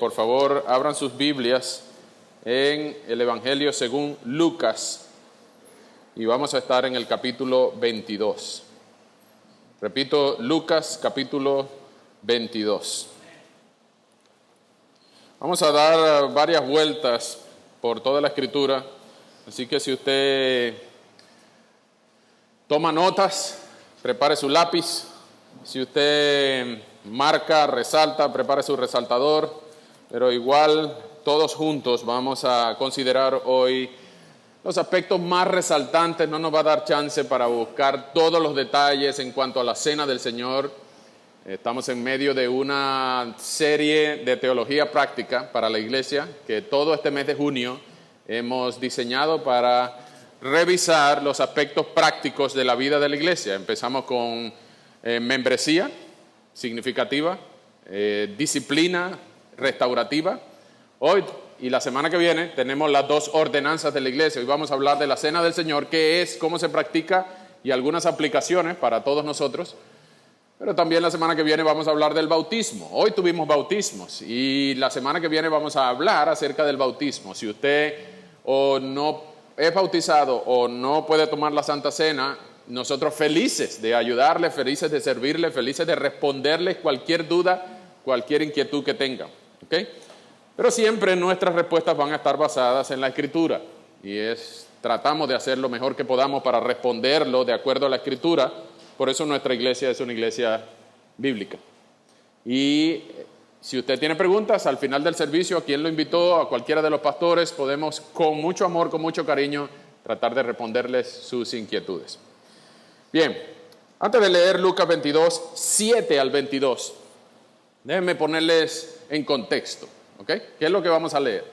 por favor abran sus Biblias en el Evangelio según Lucas y vamos a estar en el capítulo 22. Repito, Lucas capítulo 22. Vamos a dar varias vueltas por toda la Escritura, así que si usted toma notas, prepare su lápiz. Si usted marca, resalta, prepare su resaltador, pero igual todos juntos vamos a considerar hoy los aspectos más resaltantes. No nos va a dar chance para buscar todos los detalles en cuanto a la Cena del Señor. Estamos en medio de una serie de teología práctica para la iglesia que todo este mes de junio hemos diseñado para revisar los aspectos prácticos de la vida de la iglesia. Empezamos con membresía significativa, disciplina restaurativa. Hoy y la semana que viene tenemos las dos ordenanzas de la iglesia. Hoy vamos a hablar de la Cena del Señor, qué es, cómo se practica y algunas aplicaciones para todos nosotros. Pero también la semana que viene vamos a hablar del bautismo. Hoy tuvimos bautismos y la semana que viene vamos a hablar acerca del bautismo. Si usted o no es bautizado o no puede tomar la Santa Cena, nosotros felices de ayudarle, felices de servirle, felices de responderle cualquier duda, cualquier inquietud que tenga. ¿Okay? Pero siempre nuestras respuestas van a estar basadas en la Escritura y tratamos de hacer lo mejor que podamos para responderlo de acuerdo a la Escritura. Por eso nuestra iglesia es una iglesia bíblica. Y si usted tiene preguntas, al final del servicio, a quien lo invitó, a cualquiera de los pastores, podemos con mucho amor, con mucho cariño, tratar de responderles sus inquietudes. Bien, antes de leer Lucas 22, 7 al 22, déjenme ponerles en contexto, ¿ok? ¿Qué es lo que vamos a leer?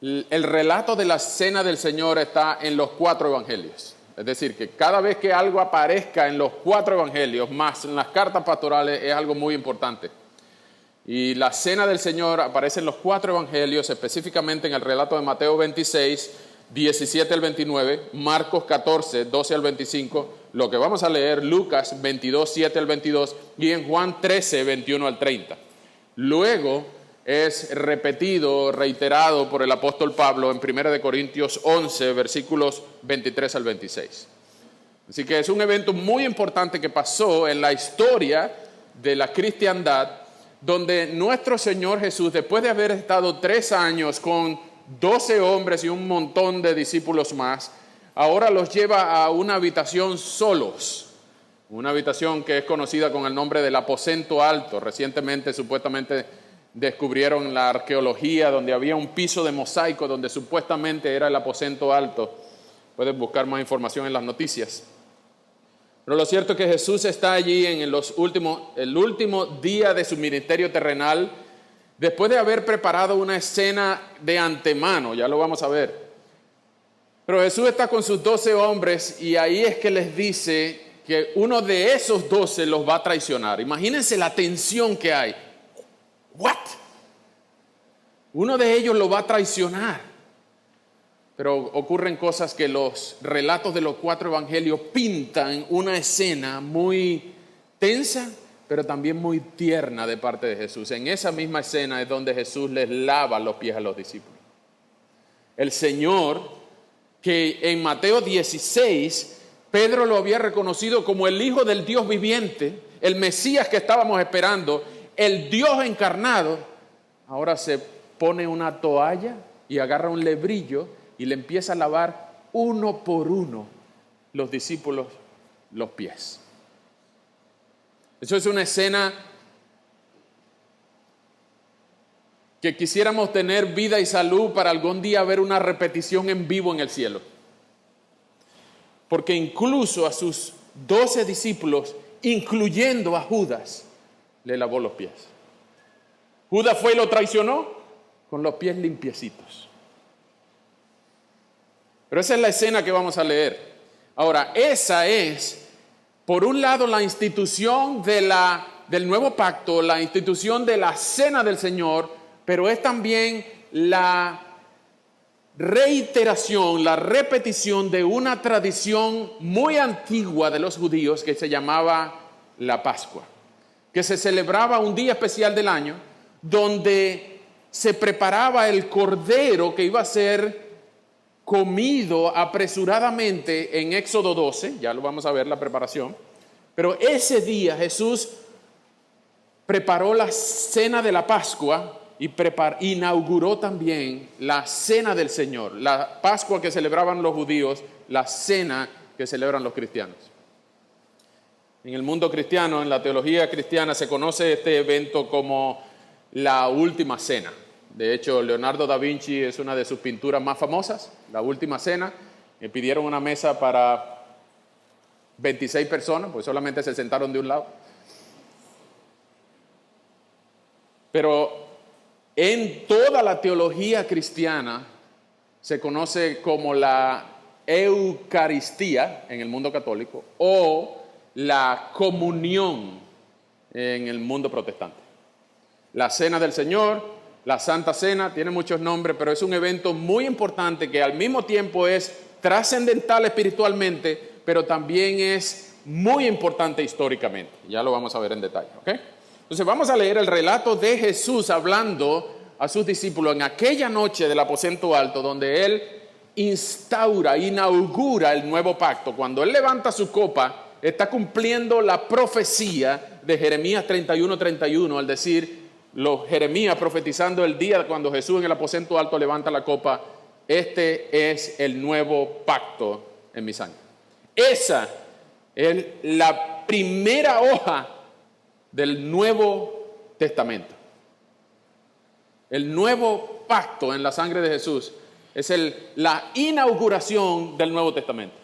El relato de la Cena del Señor está en los 4 evangelios. Es decir, que cada vez que algo aparezca en los 4 evangelios, más en las cartas pastorales, es algo muy importante. Y la Cena del Señor aparece en los 4 evangelios, específicamente en el relato de Mateo 26, 17 al 29, Marcos 14, 12 al 25, lo que vamos a leer, Lucas 22, 7 al 22, y en Juan 13, 21 al 30. Luego es repetido, reiterado por el apóstol Pablo en 1 Corintios 11, versículos 23 al 26. Así que es un evento muy importante que pasó en la historia de la cristiandad, donde nuestro Señor Jesús, después de haber estado 3 años con 12 hombres y un montón de discípulos más, ahora los lleva a una habitación solos, una habitación que es conocida con el nombre del aposento alto. Recientemente, supuestamente, descubrieron la arqueología donde había un piso de mosaico donde supuestamente era el aposento alto. Pueden buscar más información en las noticias. Pero lo cierto es que Jesús está allí en el último día de su ministerio terrenal, después de haber preparado una escena de antemano, ya lo vamos a ver. Pero Jesús está con sus 12 hombres y ahí es que les dice que uno de esos 12 los va a traicionar. Imagínense la tensión que hay. ¿What? Uno de ellos lo va a traicionar. Pero ocurren cosas que los relatos de los 4 evangelios pintan una escena muy tensa, pero también muy tierna de parte de Jesús. En esa misma escena es donde Jesús les lava los pies a los discípulos. El Señor, que en Mateo 16, Pedro lo había reconocido como el Hijo del Dios viviente, el Mesías que estábamos esperando, el Dios encarnado, ahora se pone una toalla y agarra un lebrillo y le empieza a lavar uno por uno los discípulos los pies. Eso es una escena que quisiéramos tener vida y salud para algún día ver una repetición en vivo en el cielo. Porque incluso a sus 12 discípulos, incluyendo a Judas, le lavó los pies. Judas fue y lo traicionó con los pies limpiecitos. Pero esa es la escena que vamos a leer. Ahora, esa es, por un lado, la institución del nuevo pacto, la institución de la Cena del Señor, pero es también la reiteración, la repetición de una tradición muy antigua de los judíos que se llamaba la Pascua. que se celebraba un día especial del año, donde se preparaba el cordero que iba a ser comido apresuradamente en Éxodo 12, ya lo vamos a ver la preparación, pero ese día Jesús preparó la cena de la Pascua y inauguró también la cena del Señor, la Pascua que celebraban los judíos, la cena que celebran los cristianos. En el mundo cristiano, en la teología cristiana, se conoce este evento como la Última Cena. De hecho, Leonardo da Vinci es una de sus pinturas más famosas, la Última Cena. Le pidieron una mesa para 26 personas, pues solamente se sentaron de un lado. Pero en toda la teología cristiana se conoce como la Eucaristía en el mundo católico o la comunión en el mundo protestante. La Cena del Señor, la Santa Cena, tiene muchos nombres, pero es un evento muy importante que al mismo tiempo es trascendental espiritualmente, pero también es muy importante históricamente. Ya lo vamos a ver en detalle, ¿ok? Entonces vamos a leer el relato de Jesús hablando a sus discípulos en aquella noche del aposento alto, donde Él inaugura el nuevo pacto. Cuando Él levanta su copa, está cumpliendo la profecía de Jeremías 31:31, al decir, Jeremías profetizando el día cuando Jesús en el aposento alto levanta la copa, este es el nuevo pacto en mi sangre. Esa es la primera hoja del Nuevo Testamento. El nuevo pacto en la sangre de Jesús es la inauguración del Nuevo Testamento.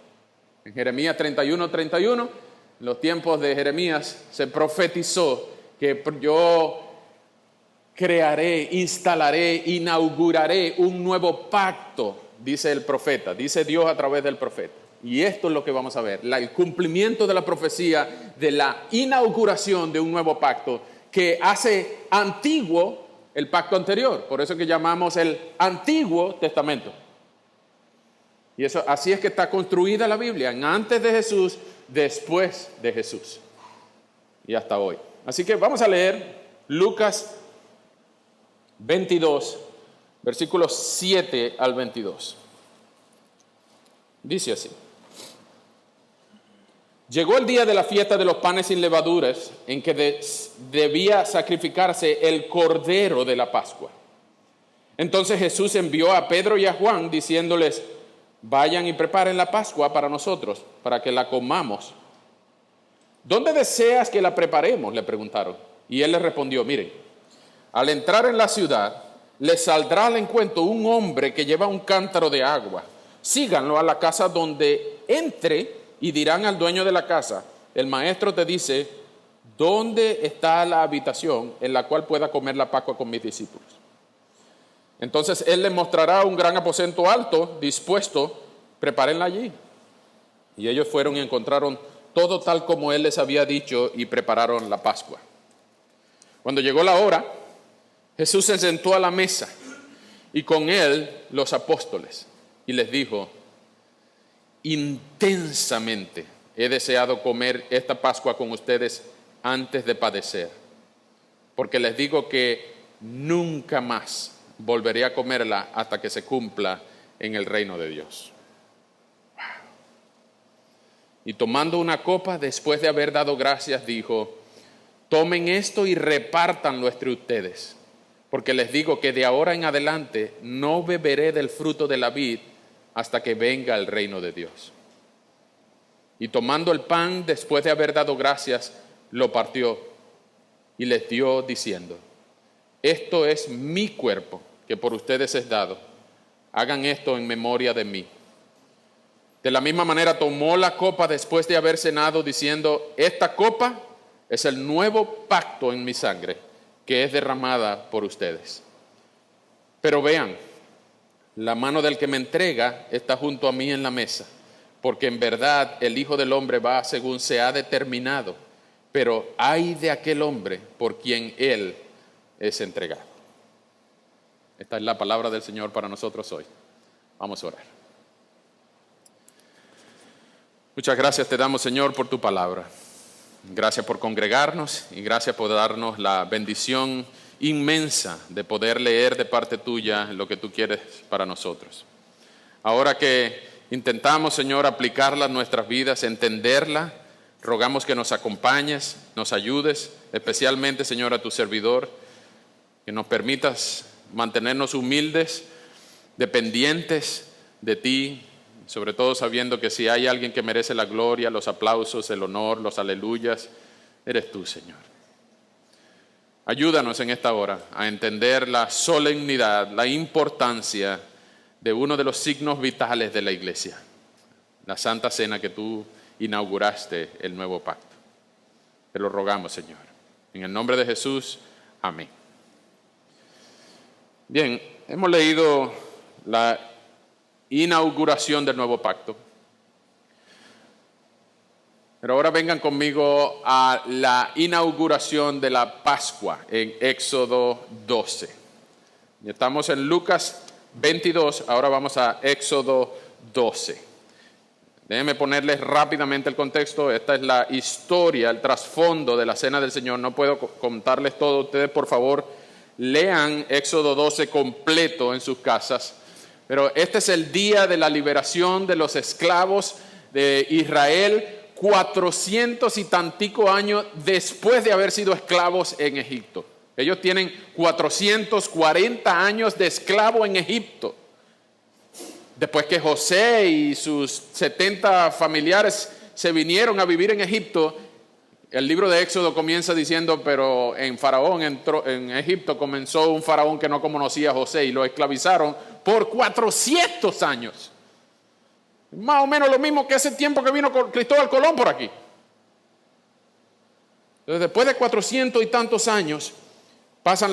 En Jeremías 31:31, en los tiempos de Jeremías, se profetizó que yo crearé, instalaré, inauguraré un nuevo pacto, dice el profeta, dice Dios a través del profeta. Y esto es lo que vamos a ver, el cumplimiento de la profecía de la inauguración de un nuevo pacto que hace antiguo el pacto anterior. Por eso que llamamos el Antiguo Testamento. Y eso, así es que está construida la Biblia, en antes de Jesús, después de Jesús. Y hasta hoy. Así que vamos a leer Lucas 22, versículos 7 al 22. Dice así. Llegó el día de la fiesta de los panes sin levaduras, en que debía sacrificarse el cordero de la Pascua. Entonces Jesús envió a Pedro y a Juan, diciéndoles, vayan y preparen la Pascua para nosotros, para que la comamos. ¿Dónde deseas que la preparemos?, le preguntaron. Y él les respondió, miren, al entrar en la ciudad, les saldrá al encuentro un hombre que lleva un cántaro de agua. Síganlo a la casa donde entre y dirán al dueño de la casa, el maestro te dice, ¿dónde está la habitación en la cual pueda comer la Pascua con mis discípulos? Entonces él les mostrará un gran aposento alto, dispuesto, prepárenla allí. Y ellos fueron y encontraron todo tal como él les había dicho y prepararon la Pascua. Cuando llegó la hora, Jesús se sentó a la mesa y con él los apóstoles y les dijo, intensamente he deseado comer esta Pascua con ustedes antes de padecer, porque les digo que nunca más volveré a comerla hasta que se cumpla en el reino de Dios. Y tomando una copa, después de haber dado gracias, dijo, tomen esto y repártanlo entre ustedes, porque les digo que de ahora en adelante no beberé del fruto de la vid hasta que venga el reino de Dios. Y tomando el pan, después de haber dado gracias, lo partió y les dio diciendo, esto es mi cuerpo que por ustedes es dado. Hagan esto en memoria de mí. De la misma manera tomó la copa después de haber cenado diciendo, esta copa es el nuevo pacto en mi sangre que es derramada por ustedes. Pero vean, la mano del que me entrega está junto a mí en la mesa, porque en verdad el Hijo del Hombre va según se ha determinado, pero ay de aquel hombre por quien él es entregado. Esta es la palabra del Señor para nosotros hoy. Vamos a orar. Muchas gracias te damos, Señor, por tu palabra. Gracias por congregarnos y gracias por darnos la bendición inmensa de poder leer de parte tuya lo que tú quieres para nosotros. Ahora que intentamos, Señor, aplicarla a nuestras vidas, entenderla, rogamos que nos acompañes, nos ayudes, especialmente, Señor, a tu servidor, que nos permitas mantenernos humildes, dependientes de ti, sobre todo sabiendo que si hay alguien que merece la gloria, los aplausos, el honor, los aleluyas, eres tú, Señor. Ayúdanos en esta hora a entender la solemnidad, la importancia de uno de los signos vitales de la iglesia, la Santa Cena que tú inauguraste, el nuevo pacto. Te lo rogamos, Señor. En el nombre de Jesús, amén. Bien, hemos leído la inauguración del nuevo pacto. Pero ahora vengan conmigo a la inauguración de la Pascua en Éxodo 12. Estamos en Lucas 22, ahora vamos a Éxodo 12. Déjenme ponerles rápidamente el contexto. Esta es la historia, el trasfondo de la Cena del Señor. No puedo contarles todo. Ustedes, por favor, lean Éxodo 12 completo en sus casas. Pero este es el día de la liberación de los esclavos de Israel, 400 y tantico años después de haber sido esclavos en Egipto. Ellos tienen 440 años de esclavo en Egipto. Después que José y sus 70 familiares se vinieron a vivir en Egipto, el libro de Éxodo comienza diciendo, pero en Egipto comenzó un faraón que no conocía a José y lo esclavizaron por 400 años. Más o menos lo mismo que ese tiempo que vino Cristóbal Colón por aquí. Entonces, después de 400 y tantos años, pasan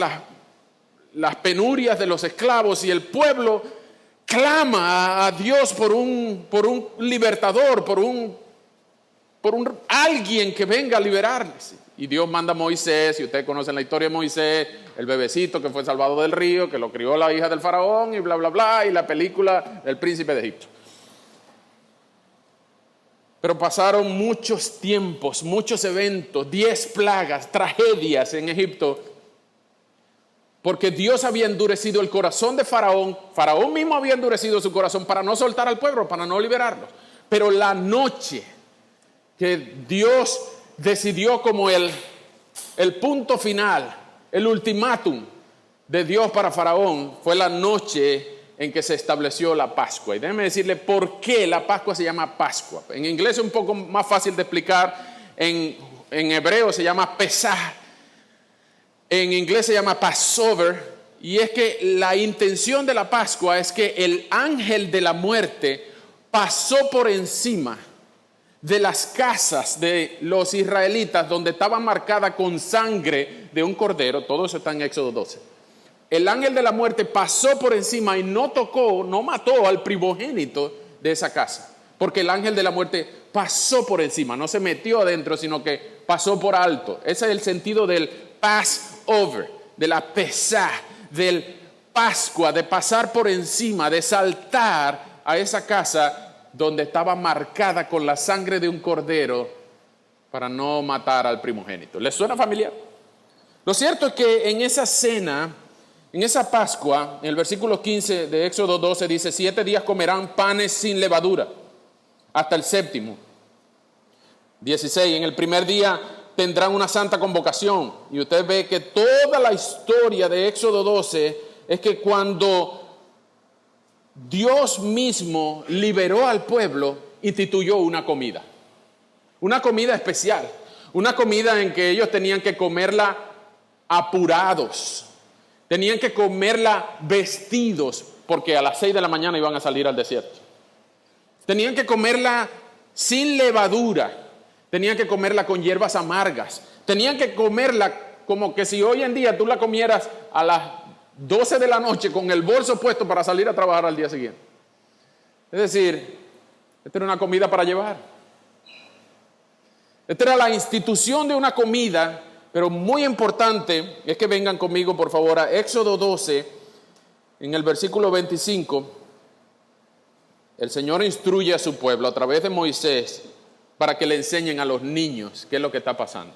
las penurias de los esclavos y el pueblo clama a Dios por un libertador, por alguien que venga a liberarles. Y Dios manda a Moisés, y ustedes conocen la historia de Moisés, el bebecito que fue salvado del río, que lo crió la hija del faraón, y bla, bla, bla, y la película del príncipe de Egipto. Pero pasaron muchos tiempos, muchos eventos, 10 plagas, tragedias en Egipto, porque Dios había endurecido el corazón de Faraón. Faraón mismo había endurecido su corazón para no soltar al pueblo, para no liberarlos. Pero la noche que Dios decidió como el punto final, el ultimátum de Dios para Faraón, fue la noche en que se estableció la Pascua. Y déjenme decirle por qué la Pascua se llama Pascua. En inglés es un poco más fácil de explicar, en hebreo se llama Pesaj, en inglés se llama Passover, y es que la intención de la Pascua es que el ángel de la muerte pasó por encima de las casas de los israelitas donde estaba marcada con sangre de un cordero. Todo eso está en Éxodo 12. El ángel de la muerte pasó por encima y no mató al primogénito de esa casa, porque el ángel de la muerte pasó por encima, no se metió adentro, sino que pasó por alto. Ese es el sentido del Passover, de la Pesaj, del Pascua, de pasar por encima, de saltar a esa casa donde estaba marcada con la sangre de un cordero para no matar al primogénito. ¿Les suena familiar? Lo cierto es que en esa cena, en esa Pascua, en el versículo 15 de Éxodo 12 dice, 7 días comerán panes sin levadura, hasta el séptimo. 16, en el primer día tendrán una santa convocación. Y usted ve que toda la historia de Éxodo 12 es que cuando Dios mismo liberó al pueblo, instituyó una comida especial, una comida en que ellos tenían que comerla apurados, tenían que comerla vestidos, porque a las 6 de la mañana iban a salir al desierto. Tenían que comerla sin levadura, tenían que comerla con hierbas amargas, tenían que comerla como que si hoy en día tú la comieras a las 12 de la noche con el bolso puesto para salir a trabajar al día siguiente. Es decir, esta era una comida para llevar. Esta era la institución de una comida, pero muy importante es que vengan conmigo por favor a Éxodo 12, en el versículo 25. El Señor instruye a su pueblo a través de Moisés para que le enseñen a los niños qué es lo que está pasando.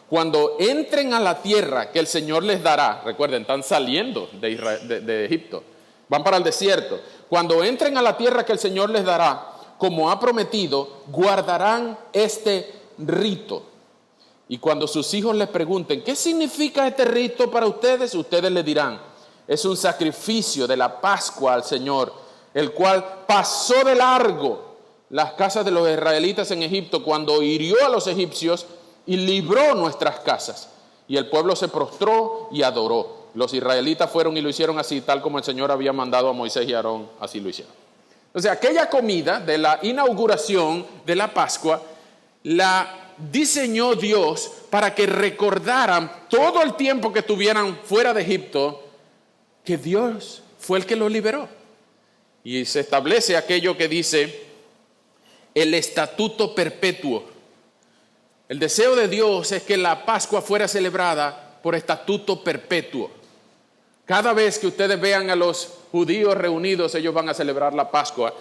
Cuando entren a la tierra que el Señor les dará, recuerden, están saliendo de Egipto, van para el desierto. Cuando entren a la tierra que el Señor les dará, como ha prometido, guardarán este rito. Y cuando sus hijos les pregunten, ¿qué significa este rito para ustedes? Ustedes le dirán, es un sacrificio de la Pascua al Señor, el cual pasó de largo las casas de los israelitas en Egipto cuando hirió a los egipcios y libró nuestras casas. Y el pueblo se prostró y adoró. Los israelitas fueron y lo hicieron así, tal como el Señor había mandado a Moisés y Aarón, así lo hicieron. Entonces, aquella comida de la inauguración de la Pascua, la diseñó Dios para que recordaran todo el tiempo que estuvieran fuera de Egipto, que Dios fue el que los liberó. Y se establece aquello que dice el estatuto perpetuo. El deseo de Dios es que la Pascua fuera celebrada por estatuto perpetuo. Cada vez que ustedes vean a los judíos reunidos, ellos van a celebrar la Pascua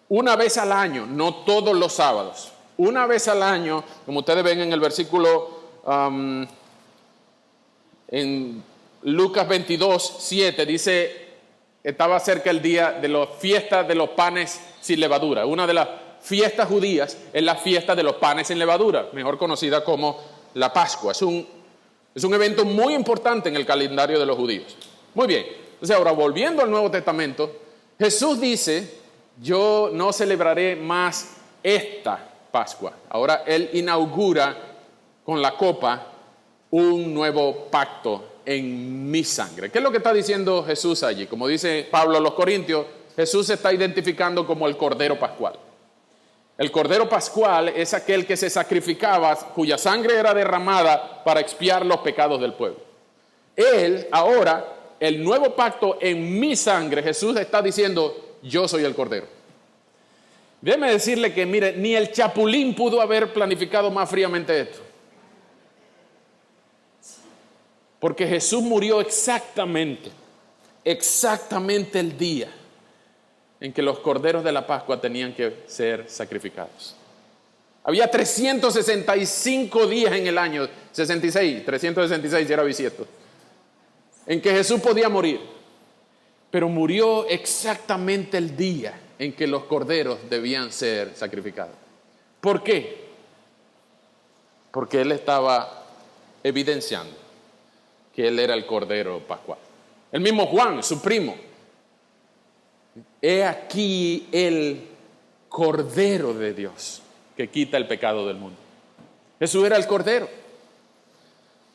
una vez al año, no todos los sábados. Una vez al año, como ustedes ven en el versículo en Lucas 22:7, dice, estaba cerca el día de la fiesta de los panes sin levadura. Una de las fiestas judías es la fiesta de los panes sin levadura, mejor conocida como la Pascua. Es un evento muy importante en el calendario de los judíos. Muy bien, entonces ahora volviendo al Nuevo Testamento, Jesús dice, yo no celebraré más esta Pascua. Ahora Él inaugura con la copa un nuevo pacto en mi sangre. ¿Qué es lo que está diciendo Jesús allí? Como dice Pablo a los Corintios, Jesús se está identificando como el Cordero Pascual. El Cordero Pascual es aquel que se sacrificaba, cuya sangre era derramada para expiar los pecados del pueblo. Él, ahora, el nuevo pacto en mi sangre, Jesús está diciendo, yo soy el Cordero. Déjeme decirle que, mire, ni el Chapulín pudo haber planificado más fríamente esto. Porque Jesús murió exactamente el día en que los corderos de la Pascua tenían que ser sacrificados. Había 365 días en el año, 366 si era bisiesto, en que Jesús podía morir. Pero murió exactamente el día en que los corderos debían ser sacrificados. ¿Por qué? Porque Él estaba evidenciando que Él era el Cordero Pascual. El mismo Juan, su primo, he aquí el Cordero de Dios que quita el pecado del mundo. Jesús era el Cordero.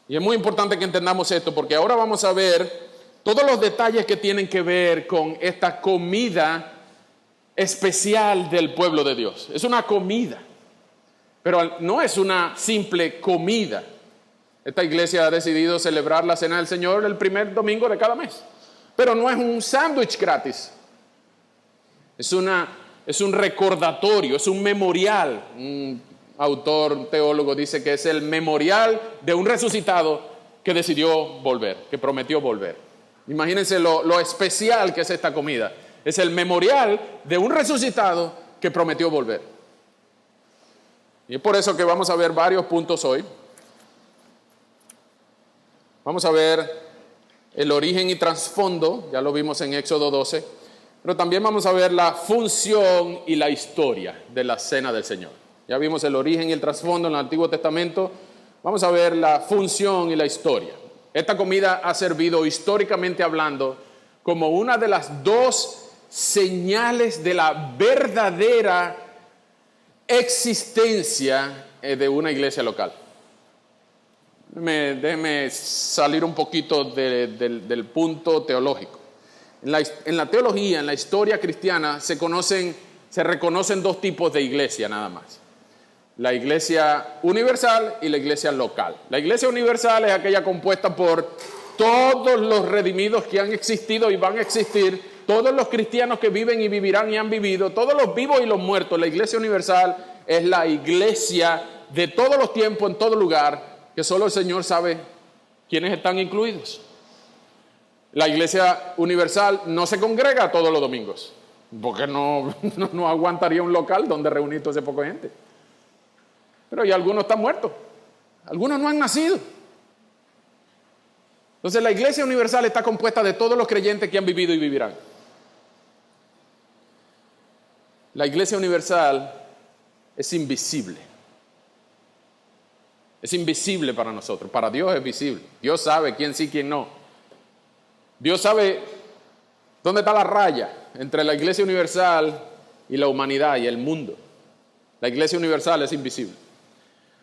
Y es muy importante que entendamos esto, porque ahora vamos a ver todos los detalles que tienen que ver con esta comida especial del pueblo de Dios. Es una comida, pero no es una simple comida. Esta iglesia ha decidido celebrar la Cena del Señor el primer domingo de cada mes, pero no es un sándwich gratis. Es un recordatorio, es un memorial. Un autor, teólogo, dice que es el memorial de un resucitado que decidió volver, que prometió volver. Imagínense lo especial que es esta comida. Es el memorial de un resucitado que prometió volver. Y es por eso que vamos a ver varios puntos hoy. Vamos a ver el origen y trasfondo, ya lo vimos en Éxodo 12, pero también vamos a ver la función y la historia de la Cena del Señor. Ya vimos el origen y el trasfondo en el Antiguo Testamento, vamos a ver la función y la historia. Esta comida ha servido históricamente hablando como una de las dos señales de la verdadera existencia de una iglesia local. Déjeme salir un poquito del punto teológico. En la teología, en la historia cristiana, se reconocen dos tipos de iglesia nada más. La iglesia universal y la iglesia local. La iglesia universal es aquella compuesta por todos los redimidos que han existido y van a existir, todos los cristianos que viven y vivirán y han vivido, todos los vivos y los muertos. La iglesia universal es la iglesia de todos los tiempos, en todo lugar, que solo el Señor sabe quiénes están incluidos. La iglesia universal no se congrega todos los domingos, porque no aguantaría un local donde reunir toda esa poca gente. Pero ya algunos están muertos. Algunos no han nacido. Entonces la Iglesia Universal está compuesta de todos los creyentes que han vivido y vivirán. La Iglesia Universal es invisible. Es invisible para nosotros. Para Dios es visible. Dios sabe quién sí, quién no. Dios sabe dónde está la raya entre la Iglesia Universal y la humanidad y el mundo. La Iglesia Universal es invisible.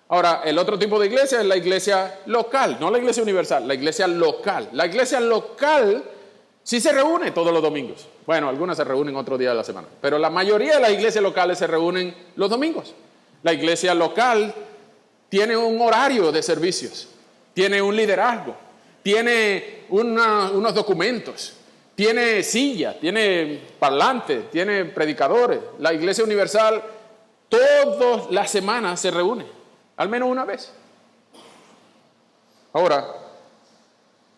Ahora, el otro tipo de iglesia es la iglesia local, no la Iglesia Universal, la iglesia local. La iglesia local sí se reúne todos los domingos. Bueno, algunas se reúnen otro día de la semana, pero la mayoría de las iglesias locales se reúnen los domingos. La iglesia local tiene un horario de servicios, tiene un liderazgo, tiene unos documentos, tiene sillas, tiene parlantes, tiene predicadores. La Iglesia Universal todas las semanas se reúne, al menos una vez. Ahora,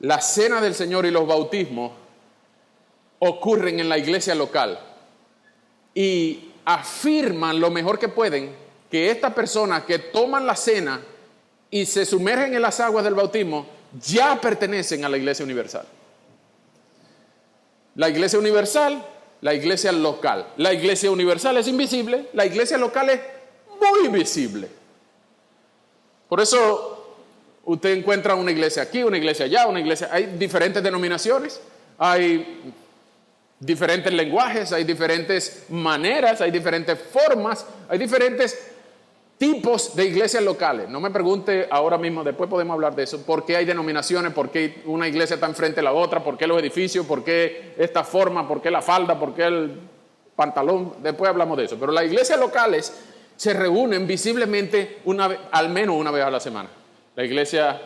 la cena del Señor y los bautismos ocurren en la iglesia local y afirman lo mejor que pueden que estas personas que toman la cena y se sumergen en las aguas del bautismo ya pertenecen a la Iglesia Universal. La Iglesia Universal, la iglesia local. La Iglesia Universal es invisible, la iglesia local es muy visible. Por eso usted encuentra una iglesia aquí, una iglesia allá, una iglesia. Hay diferentes denominaciones, hay diferentes lenguajes, hay diferentes maneras, hay diferentes formas, hay diferentes tipos de iglesias locales. No me pregunte ahora mismo, después podemos hablar de eso, por qué hay denominaciones, por qué una iglesia está enfrente de la otra, por qué los edificios, por qué esta forma, por qué la falda, por qué el pantalón. Después hablamos de eso. Pero las iglesias locales se reúnen visiblemente al menos una vez a la semana. La iglesia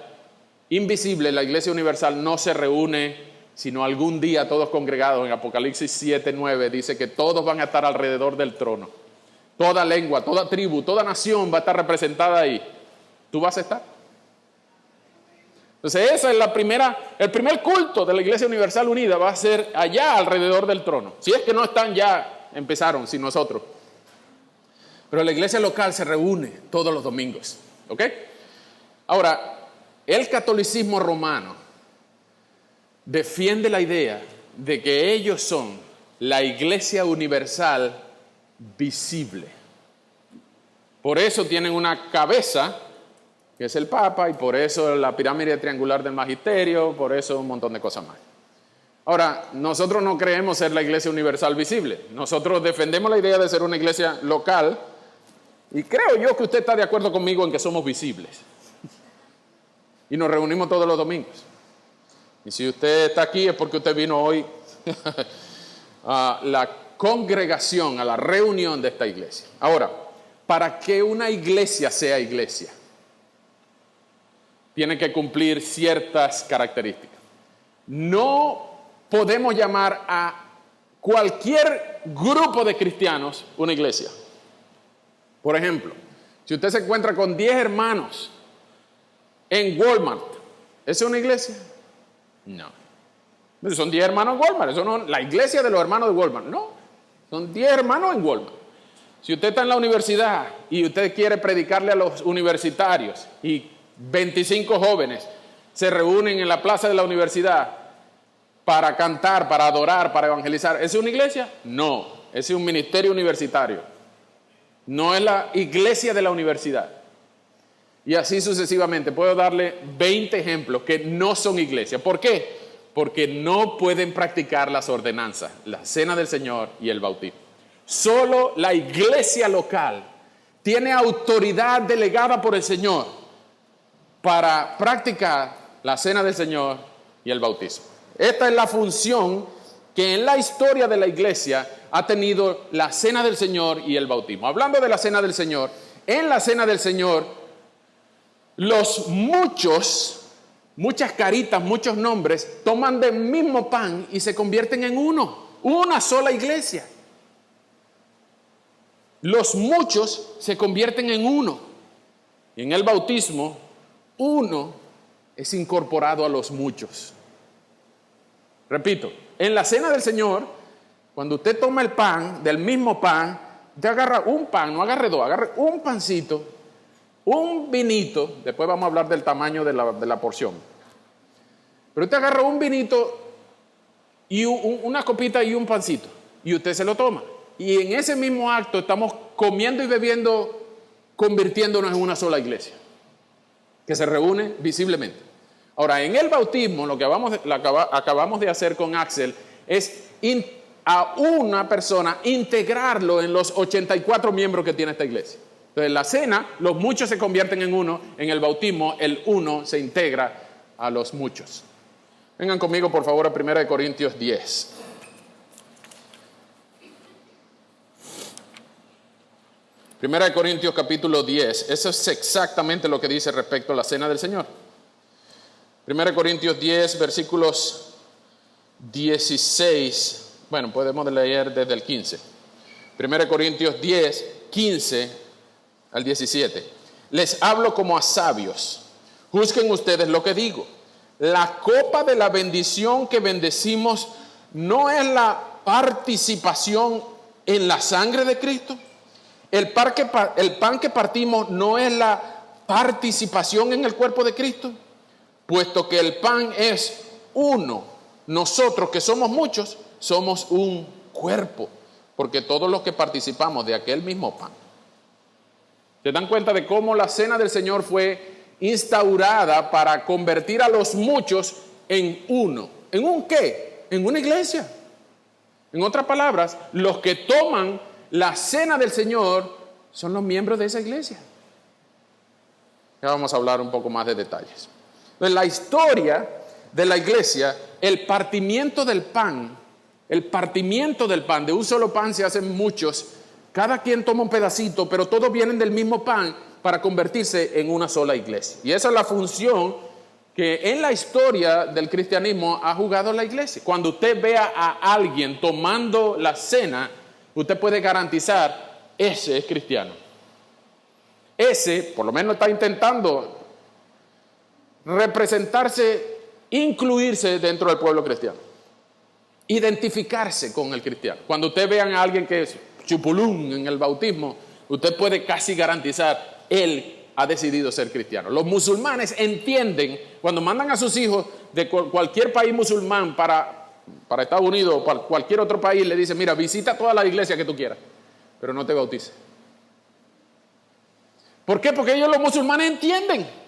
invisible, la Iglesia Universal, no se reúne sino algún día todos congregados. En Apocalipsis 7:9 dice que todos van a estar alrededor del trono. Toda lengua, toda tribu, toda nación va a estar representada ahí. ¿Tú vas a estar? Entonces esa es el primer culto de la Iglesia Universal Unida va a ser allá alrededor del trono. Si es que no están ya, empezaron sin nosotros. Pero la iglesia local se reúne todos los domingos. ¿Ok? Ahora, el catolicismo romano defiende la idea de que ellos son la Iglesia Universal visible. Por eso tienen una cabeza, que es el Papa, y por eso la pirámide triangular del magisterio, por eso un montón de cosas más. Ahora, nosotros no creemos ser la Iglesia Universal visible. Nosotros defendemos la idea de ser una iglesia local, y creo yo que usted está de acuerdo conmigo en que somos visibles. Y nos reunimos todos los domingos. Y si usted está aquí es porque usted vino hoy a la congregación, a la reunión de esta iglesia. Ahora, para que una iglesia sea iglesia, tiene que cumplir ciertas características. No podemos llamar a cualquier grupo de cristianos una iglesia. Por ejemplo, si usted se encuentra con 10 hermanos en Walmart, ¿es una iglesia? No. Son 10 hermanos en Walmart, eso no, la iglesia de los hermanos de Walmart, no. Son 10 hermanos en Walmart. Si usted está en la universidad y usted quiere predicarle a los universitarios y 25 jóvenes se reúnen en la plaza de la universidad para cantar, para adorar, para evangelizar, ¿es una iglesia? No, es un ministerio universitario. No es la iglesia de la universidad. Y así sucesivamente. Puedo darle 20 ejemplos que no son iglesias. ¿Por qué? Porque no pueden practicar las ordenanzas, la cena del Señor y el bautismo. Solo la iglesia local tiene autoridad delegada por el Señor para practicar la cena del Señor y el bautismo. Esta es la función que en la historia de la iglesia ha tenido la cena del Señor y el bautismo. Hablando de la cena del Señor, en la cena del Señor, muchas caritas, muchos nombres, toman del mismo pan y se convierten en una sola iglesia. Los muchos se convierten en uno. Y en el bautismo, uno es incorporado a los muchos. Repito, en la cena del Señor, cuando usted toma el pan, del mismo pan, usted agarra un pan, no agarre dos, agarre un pancito un vinito, después vamos a hablar del tamaño de la porción, pero usted agarra un vinito y una copita y un pancito, y usted se lo toma. Y en ese mismo acto estamos comiendo y bebiendo, convirtiéndonos en una sola iglesia, que se reúne visiblemente. Ahora, en el bautismo, lo que acabamos de hacer con Axel es a una persona integrarlo en los 84 miembros que tiene esta iglesia. Entonces, en la cena, los muchos se convierten en uno. En el bautismo, el uno se integra a los muchos. Vengan conmigo, por favor, a 1 Corintios 10. 1 Corintios capítulo 10. Eso es exactamente lo que dice respecto a la cena del Señor. 1 Corintios 10, versículos 16. Bueno, podemos leer desde el 15. 1 Corintios 10, 15 al 17. Les hablo como a sabios. Juzguen ustedes lo que digo. La copa de la bendición que bendecimos no es la participación en la sangre de Cristo. El pan que partimos no es la participación en el cuerpo de Cristo. Puesto que el pan es uno, nosotros que somos muchos, somos un cuerpo, porque todos los que participamos de aquel mismo pan. ¿Se dan cuenta de cómo la cena del Señor fue instaurada para convertir a los muchos en uno? ¿En un qué? En una iglesia. En otras palabras, los que toman la cena del Señor son los miembros de esa iglesia. Ya vamos a hablar un poco más de detalles. En la historia de la iglesia, el partimiento del pan, de un solo pan se hacen muchos, cada quien toma un pedacito, pero todos vienen del mismo pan para convertirse en una sola iglesia. Y esa es la función que en la historia del cristianismo ha jugado la iglesia. Cuando usted vea a alguien tomando la cena, usted puede garantizar, ese es cristiano. Ese, por lo menos, está intentando representarse, incluirse dentro del pueblo cristiano, identificarse con el cristiano. Cuando usted vean a alguien que es chupulún en el bautismo, usted puede casi garantizar, él ha decidido ser cristiano. Los musulmanes entienden, cuando mandan a sus hijos de cualquier país musulmán para Estados Unidos o para cualquier otro país, le dicen, mira, visita toda la iglesia que tú quieras, pero no te bautices. ¿Por qué? Porque ellos, los musulmanes, entienden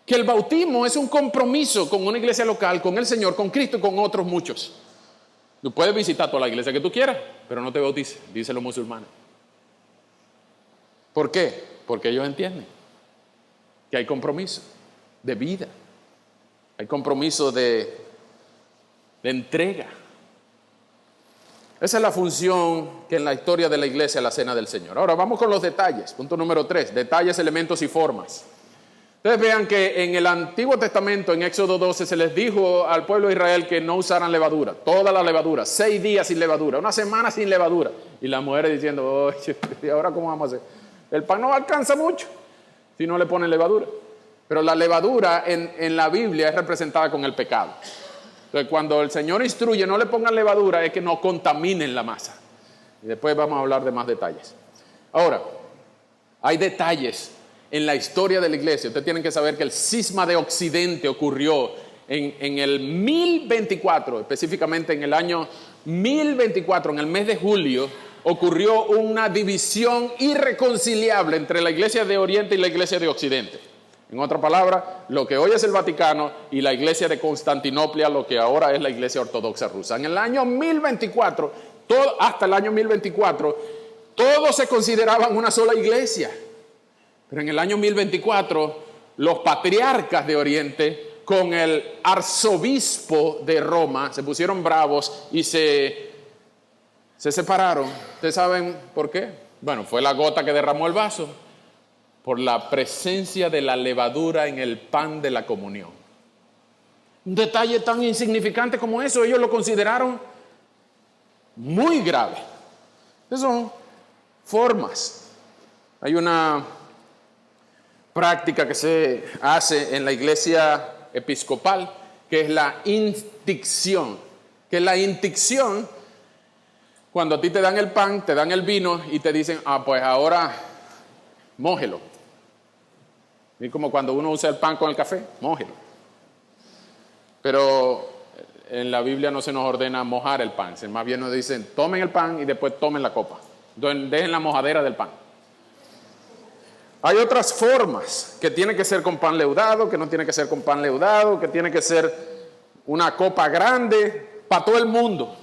que el bautismo es un compromiso con una iglesia local, con el Señor, con Cristo y con otros muchos. Tú puedes visitar toda la iglesia que tú quieras, pero no te bautices, dicen los musulmanes. ¿Por qué? Porque ellos entienden que hay compromiso de vida, hay compromiso de entrega. Esa es la función que en la historia de la iglesia es la cena del Señor. Ahora vamos con los detalles. Punto número 3, detalles, elementos y formas. Ustedes vean que en el Antiguo Testamento, en Éxodo 12, se les dijo al pueblo de Israel que no usaran levadura, toda la levadura, 6 días sin levadura, una semana sin levadura. Y las mujeres diciendo, oye, ¿y ahora cómo vamos a hacer? El pan no alcanza mucho si no le ponen levadura. Pero la levadura en la Biblia es representada con el pecado. Entonces, cuando el Señor instruye, no le pongan levadura, es que no contaminen la masa. Y después vamos a hablar de más detalles. Ahora, hay detalles en la historia de la iglesia. Ustedes tienen que saber que el cisma de Occidente ocurrió en el 1024, específicamente en el año 1024, en el mes de julio, ocurrió una división irreconciliable entre la iglesia de Oriente y la iglesia de Occidente. En otras palabras, lo que hoy es el Vaticano y la iglesia de Constantinopla, lo que ahora es la iglesia ortodoxa rusa. En el año 1024, hasta el año 1024, todos se consideraban una sola iglesia. Pero en el año 1024, los patriarcas de Oriente con el arzobispo de Roma se pusieron bravos y se separaron. ¿Ustedes saben por qué? Bueno, fue la gota que derramó el vaso, por la presencia de la levadura en el pan de la comunión. Un detalle tan insignificante como eso, ellos lo consideraron muy grave. Esas son formas. Hay una práctica que se hace en la iglesia episcopal, que es la inticción. Que es la inticción, cuando a ti te dan el pan, te dan el vino y te dicen, pues ahora mójelo. Y como cuando uno usa el pan con el café, mójelo. Pero en la Biblia no se nos ordena mojar el pan, más bien nos dicen tomen el pan y después tomen la copa. Entonces dejen la mojadera del pan. Hay otras formas, que tiene que ser con pan leudado, que no tiene que ser con pan leudado, que tiene que ser una copa grande para todo el mundo.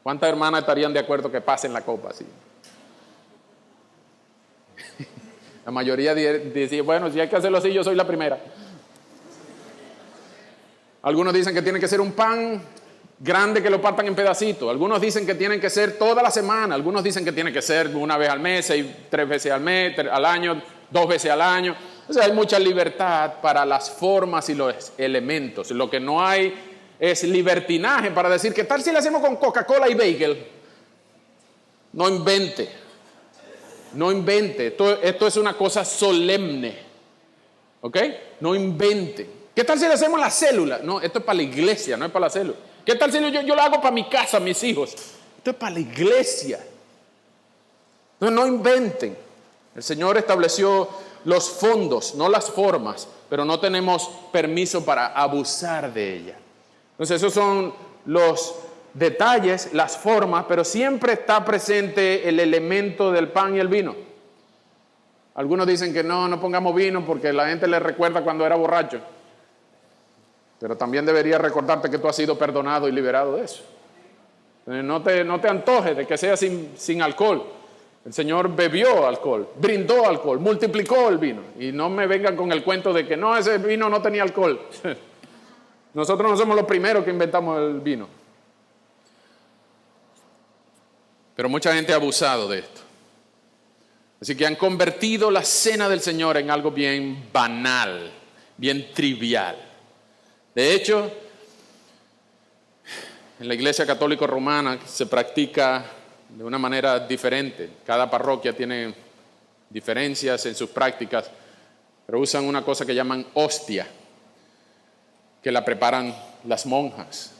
¿Cuántas hermanas estarían de acuerdo que pasen la copa así? La mayoría dice, bueno, si hay que hacerlo así, yo soy la primera. Algunos dicen que tiene que ser un pan grande que lo partan en pedacitos. Algunos dicen que tienen que ser toda la semana. Algunos dicen que tiene que ser una vez al mes, 3 veces al mes, al año, 2 veces al año. O sea, hay mucha libertad para las formas y los elementos. Lo que no hay es libertinaje para decir, ¿qué tal si lo hacemos con Coca-Cola y bagel? No invente. No invente. Esto es una cosa solemne. ¿Ok? No invente. ¿Qué tal si le hacemos la célula? No, esto es para la iglesia, no es para la célula. ¿Qué tal si yo lo hago para mi casa, mis hijos? Esto es para la iglesia. Entonces no inventen. El Señor estableció los fondos, no las formas, pero no tenemos permiso para abusar de ella. Entonces esos son los detalles, las formas, pero siempre está presente el elemento del pan y el vino. Algunos dicen que no pongamos vino porque la gente le recuerda cuando era borracho. Pero también debería recordarte que tú has sido perdonado y liberado de eso. No te antojes de que sea sin alcohol. El Señor bebió alcohol, brindó alcohol, multiplicó el vino. Y no me vengan con el cuento de que no, ese vino no tenía alcohol. Nosotros no somos los primeros que inventamos el vino. Pero mucha gente ha abusado de esto. Así que han convertido la cena del Señor en algo bien banal, bien trivial. De hecho, en la Iglesia Católica Romana se practica de una manera diferente. Cada parroquia tiene diferencias en sus prácticas, pero usan una cosa que llaman hostia, que la preparan las monjas.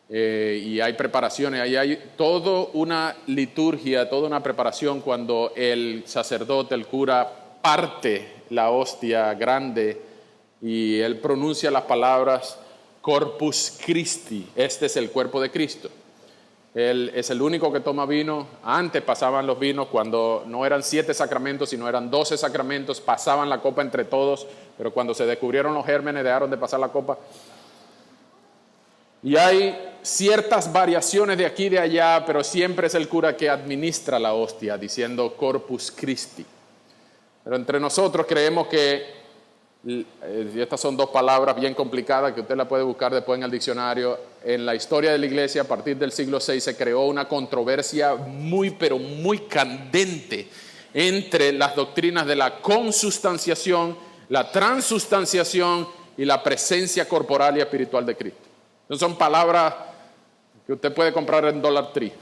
Y hay preparaciones, ahí hay toda una liturgia, toda una preparación cuando el sacerdote, el cura, parte la hostia grande y él pronuncia las palabras Corpus Christi, este es el cuerpo de Cristo. Él es el único que toma vino. Antes pasaban los vinos cuando no eran 7 sacramentos, sino eran 12 sacramentos, pasaban la copa entre todos, pero cuando se descubrieron los gérmenes dejaron de pasar la copa. Y hay ciertas variaciones de aquí y de allá, pero siempre es el cura que administra la hostia, diciendo Corpus Christi. Pero entre nosotros creemos que, y estas son 2 palabras bien complicadas que usted la puede buscar después en el diccionario. En la historia de la iglesia, a partir del siglo VI, se creó una controversia pero muy candente entre las doctrinas de la consustanciación, la transustanciación y la presencia corporal y espiritual de Cristo. No son palabras que usted puede comprar en Dollar Tree.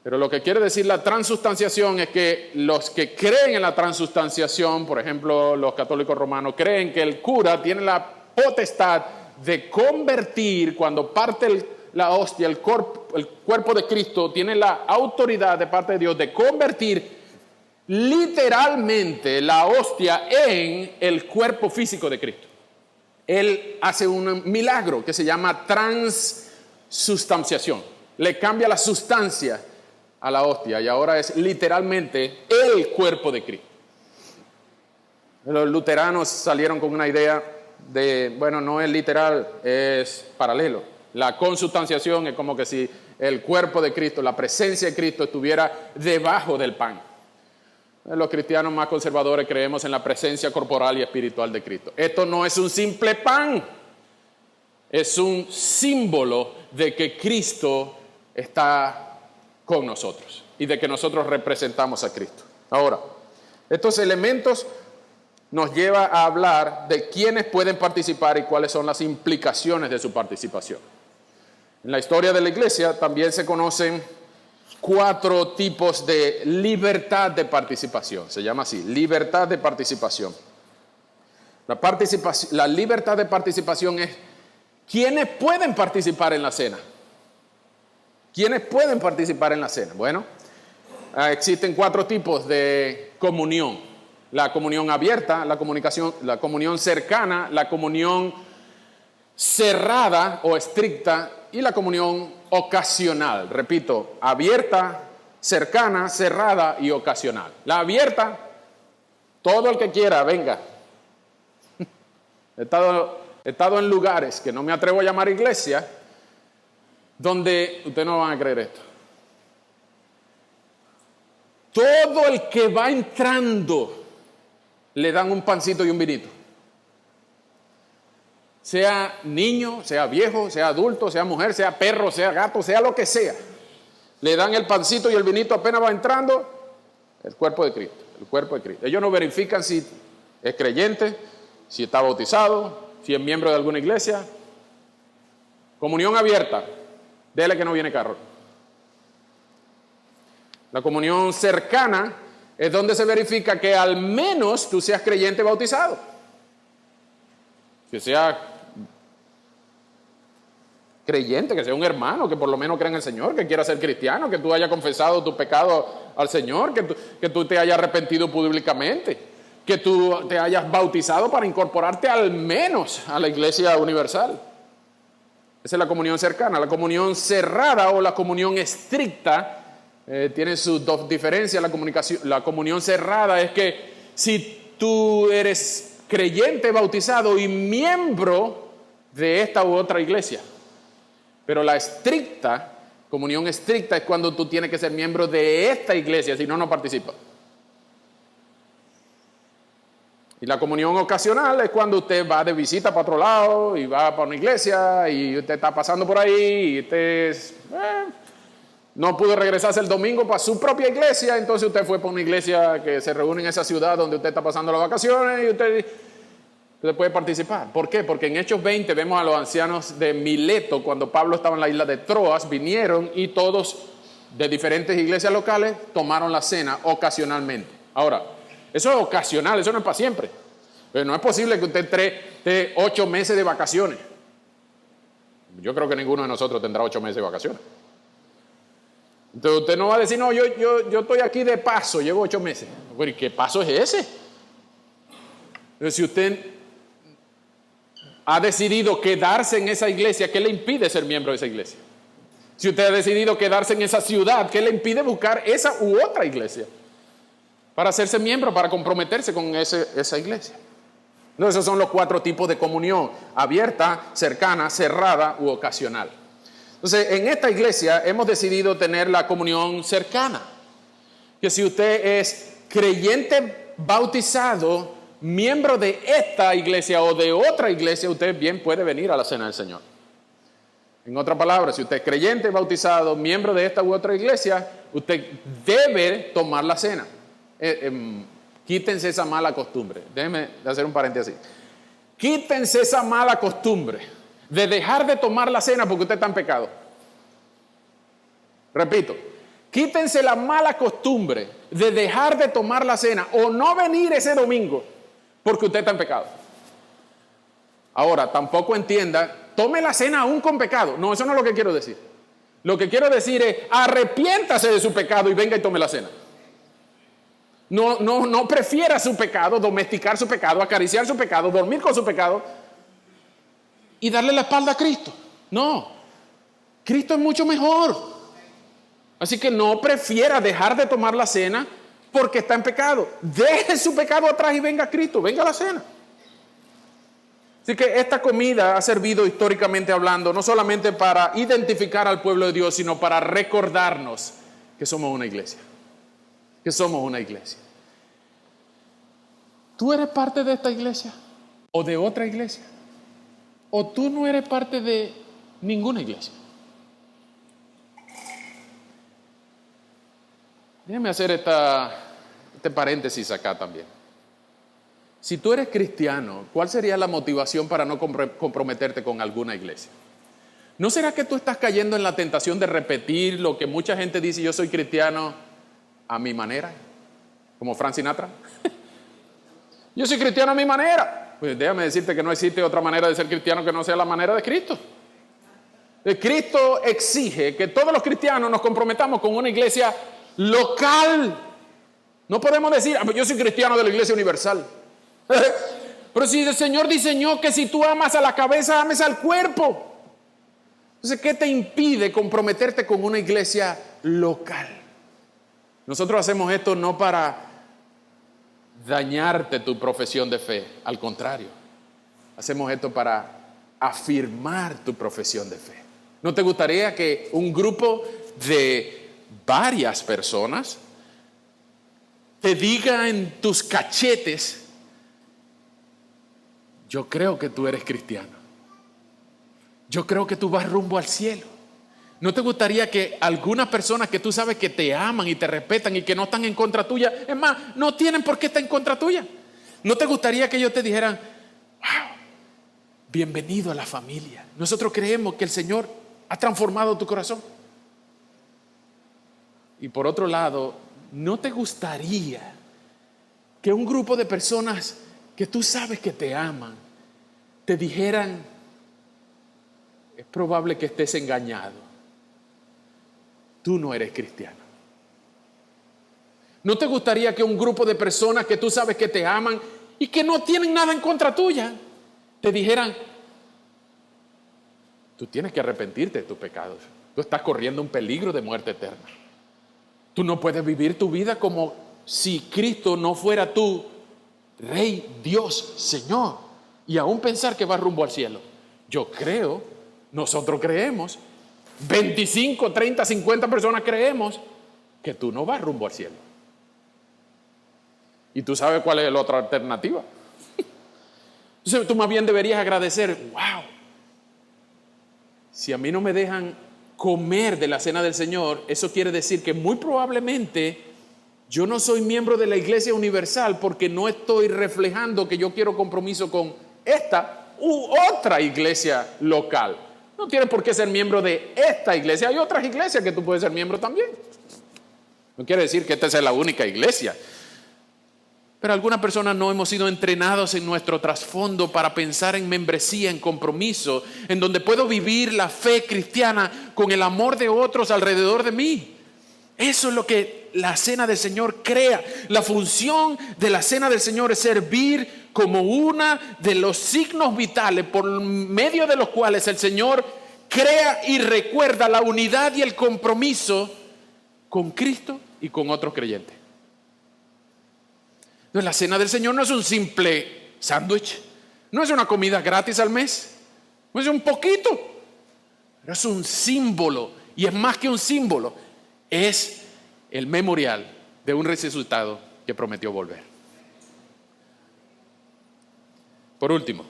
Pero lo que quiere decir la transustanciación es que los que creen en la transustanciación, por ejemplo, los católicos romanos, creen que el cura tiene la potestad de convertir, cuando parte la hostia, el cuerpo de Cristo, tiene la autoridad de parte de Dios de convertir literalmente la hostia en el cuerpo físico de Cristo. Él hace un milagro que se llama transustanciación. Le cambia la sustancia a la hostia y ahora es literalmente el cuerpo de Cristo. Los luteranos salieron con una idea de, bueno, no es literal, es paralelo. La consustanciación es como que si el cuerpo de Cristo, la presencia de Cristo estuviera debajo del pan. Los cristianos más conservadores creemos en la presencia corporal y espiritual de Cristo. Esto no es un simple pan, es un símbolo de que Cristo está con nosotros y de que nosotros representamos a Cristo. Ahora, estos elementos nos lleva a hablar de quiénes pueden participar y cuáles son las implicaciones de su participación. En la historia de la iglesia también se conocen 4 tipos de libertad de participación. Se llama así, libertad de participación. La libertad de participación es quiénes pueden participar en la cena. ¿Quiénes pueden participar en la cena? Bueno, existen 4 tipos de comunión. la comunión abierta, la comunión cercana, la comunión cerrada o estricta y la comunión ocasional. Repito, abierta, cercana, cerrada y ocasional. La abierta, todo el que quiera, venga. He estado en lugares que no me atrevo a llamar iglesia, donde, ustedes no van a creer esto, todo el que va entrando le dan un pancito y un vinito. Sea niño, sea viejo, sea adulto, sea mujer, sea perro, sea gato, sea lo que sea. Le dan el pancito y el vinito apenas va entrando, el cuerpo de Cristo, el cuerpo de Cristo. Ellos no verifican si es creyente, si está bautizado, si es miembro de alguna iglesia. Comunión abierta, dele que no viene carro. La comunión cercana es donde se verifica que al menos tú seas creyente bautizado. Que sea creyente, que sea un hermano, que por lo menos crea en el Señor, que quiera ser cristiano, que tú hayas confesado tu pecado al Señor, que tú te hayas arrepentido públicamente, que tú te hayas bautizado para incorporarte al menos a la iglesia universal. Esa es la comunión cercana. La comunión cerrada o la comunión estricta tiene sus dos diferencias. La comunión cerrada es que si tú eres creyente, bautizado y miembro de esta u otra iglesia. Pero la estricta, comunión estricta, es cuando tú tienes que ser miembro de esta iglesia, si no, no participas. Y la comunión ocasional es cuando usted va de visita para otro lado y va para una iglesia y usted está pasando por ahí y usted no pudo regresarse el domingo para su propia iglesia, entonces usted fue para una iglesia que se reúne en esa ciudad donde usted está pasando las vacaciones y usted puede participar. ¿Por qué? Porque en Hechos 20 vemos a los ancianos de Mileto, cuando Pablo estaba en la isla de Troas, vinieron y todos de diferentes iglesias locales tomaron la cena ocasionalmente. Ahora, eso es ocasional, eso no es para siempre. Pero no es posible que usted esté 8 meses de vacaciones. Yo creo que ninguno de nosotros tendrá 8 meses de vacaciones. Entonces usted no va a decir, no, yo estoy aquí de paso, llevo 8 meses. Bueno, ¿y qué paso es ese? Entonces, si usted ha decidido quedarse en esa iglesia, ¿qué le impide ser miembro de esa iglesia? Si usted ha decidido quedarse en esa ciudad, ¿qué le impide buscar esa u otra iglesia para hacerse miembro, para comprometerse con esa iglesia? Entonces, esos son los 4 tipos de comunión: abierta, cercana, cerrada u ocasional. Entonces, en esta iglesia hemos decidido tener la comunión cercana, que si usted es creyente bautizado, miembro de esta iglesia o de otra iglesia, usted bien puede venir a la cena del Señor. En otras palabras, si usted es creyente bautizado, miembro de esta u otra iglesia, usted debe tomar la cena. Quítense esa mala costumbre. Déjenme hacer un paréntesis. Quítense esa mala costumbre de dejar de tomar la cena porque usted está en pecado. Repito, quítense la mala costumbre de dejar de tomar la cena o no venir ese domingo porque usted está en pecado. Ahora, tampoco entienda, tome la cena aún con pecado. No, eso no es lo que quiero decir. Lo que quiero decir es, arrepiéntase de su pecado y venga y tome la cena. No prefiera su pecado, domesticar su pecado, acariciar su pecado, dormir con su pecado y darle la espalda a Cristo. No, Cristo es mucho mejor. Así que no prefiera dejar de tomar la cena porque está en pecado. Deje su pecado atrás y venga a Cristo, venga a la cena. Así que esta comida ha servido históricamente hablando no solamente para identificar al pueblo de Dios, sino para recordarnos que somos una iglesia. Que somos una iglesia. ¿Tú eres parte de esta iglesia o de otra iglesia? ¿O tú no eres parte de ninguna iglesia? Déjame hacer este paréntesis acá también. Si tú eres cristiano, ¿cuál sería la motivación para no comprometerte con alguna iglesia? ¿No será que tú estás cayendo en la tentación de repetir lo que mucha gente dice, yo soy cristiano a mi manera? Como Frank Sinatra. Yo soy cristiano a mi manera. Pues déjame decirte que no existe otra manera de ser cristiano que no sea la manera de Cristo. Cristo exige que todos los cristianos nos comprometamos con una iglesia local. No podemos decir, yo soy cristiano de la Iglesia Universal. Pero si el Señor diseñó que si tú amas a la cabeza, ames al cuerpo. Entonces, ¿qué te impide comprometerte con una iglesia local? Nosotros hacemos esto no para dañarte tu profesión de fe, al contrario, hacemos esto para afirmar tu profesión de fe. ¿No te gustaría que un grupo de varias personas te diga en tus cachetes: yo creo que tú eres cristiano, yo creo que tú vas rumbo al cielo? ¿No te gustaría que algunas personas que tú sabes que te aman y te respetan y que no están en contra tuya, es más, no tienen por qué estar en contra tuya? ¿No te gustaría que ellos te dijeran: wow, bienvenido a la familia, nosotros creemos que el Señor ha transformado tu corazón? Y por otro lado, ¿no te gustaría que un grupo de personas que tú sabes que te aman te dijeran: es probable que estés engañado, tú no eres cristiano? ¿No te gustaría que un grupo de personas que tú sabes que te aman y que no tienen nada en contra tuya te dijeran: tú tienes que arrepentirte de tus pecados, tú estás corriendo un peligro de muerte eterna, tú no puedes vivir tu vida como si Cristo no fuera tu Rey, Dios, Señor, y aún pensar que vas rumbo al cielo? Yo creo, nosotros creemos, 25, 30, 50 personas creemos que tú no vas rumbo al cielo. Y tú sabes cuál es la otra alternativa. Entonces tú más bien deberías agradecer: wow, si a mí no me dejan comer de la cena del Señor, eso quiere decir que muy probablemente yo no soy miembro de la Iglesia Universal, porque no estoy reflejando que yo quiero compromiso con esta u otra iglesia local. No tienes por qué ser miembro de esta iglesia. Hay otras iglesias que tú puedes ser miembro también. No quiere decir que esta es la única iglesia. Pero algunas personas no hemos sido entrenados en nuestro trasfondo para pensar en membresía, en compromiso, en donde puedo vivir la fe cristiana con el amor de otros alrededor de mí. Eso es lo que la cena del Señor crea. La función de la cena del Señor es servir como uno de los signos vitales por medio de los cuales el Señor crea y recuerda la unidad y el compromiso con Cristo y con otros creyentes. Entonces, la cena del Señor no es un simple sándwich, no es una comida gratis al mes, no es un poquito, pero es un símbolo, y es más que un símbolo, es el memorial de un resucitado que prometió volver. Por último,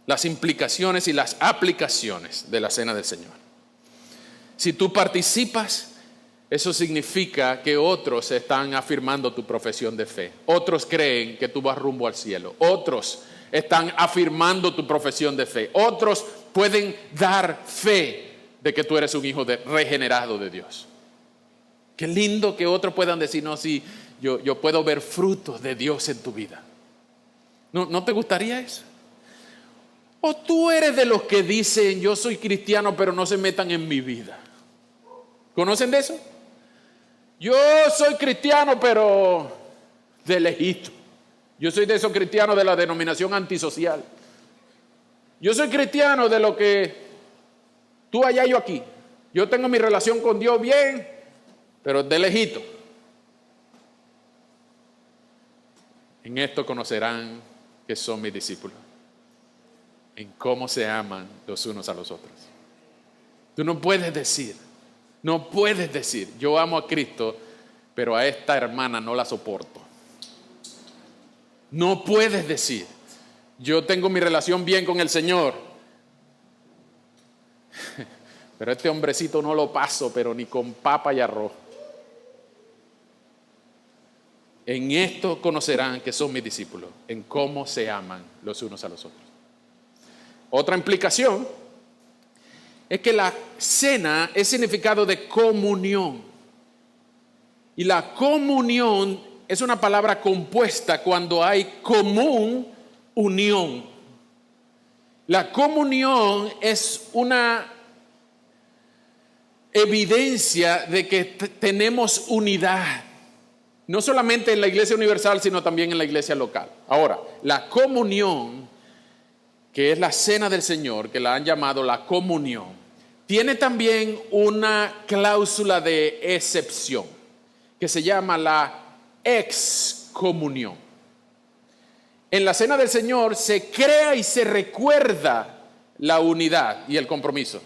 las implicaciones y las aplicaciones de la cena del Señor. Si tú participas, eso significa que otros están afirmando tu profesión de fe. Otros creen que tú vas rumbo al cielo. Otros están afirmando tu profesión de fe. Otros pueden dar fe de que tú eres un hijo regenerado de Dios. Qué lindo que otros puedan decir: no, sí, yo puedo ver frutos de Dios en tu vida. ¿No te gustaría eso? ¿O tú eres de los que dicen: yo soy cristiano, pero no se metan en mi vida? ¿Conocen de eso? Yo soy cristiano, pero de lejito. Yo soy de esos cristianos de la denominación antisocial. Yo soy cristiano de lo que tú allá, yo aquí. Yo tengo mi relación con Dios bien, pero de lejito. En esto conocerán que son mis discípulos, en cómo se aman los unos a los otros. Tú no puedes decir, yo amo a Cristo, pero a esta hermana no la soporto. No puedes decir, yo tengo mi relación bien con el Señor, pero este hombrecito no lo paso, pero ni con papa y arroz. En esto conocerán que son mis discípulos, en cómo se aman los unos a los otros. Otra implicación es que la cena es significado de comunión. Y la comunión es una palabra compuesta cuando hay común, unión. La comunión es una evidencia de que tenemos unidad. No solamente en la iglesia universal, sino también en la iglesia local. Ahora, la comunión, que es la cena del Señor, que la han llamado la comunión, tiene también una cláusula de excepción, que se llama la excomunión. En la cena del Señor se crea y se recuerda la unidad y el compromiso,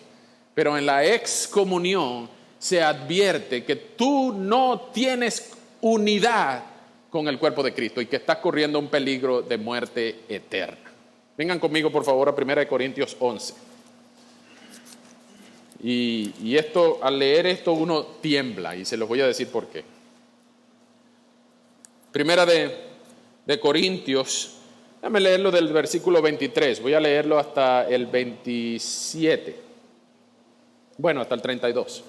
pero en la excomunión se advierte que tú no tienes unidad con el cuerpo de Cristo y que estás corriendo un peligro de muerte eterna. Vengan conmigo por favor a 1 Corintios 11. Y esto, al leer esto uno tiembla y se los voy a decir por qué. 1 de Corintios, déjame leerlo del versículo 23, voy a leerlo hasta el 27, bueno, hasta el 32.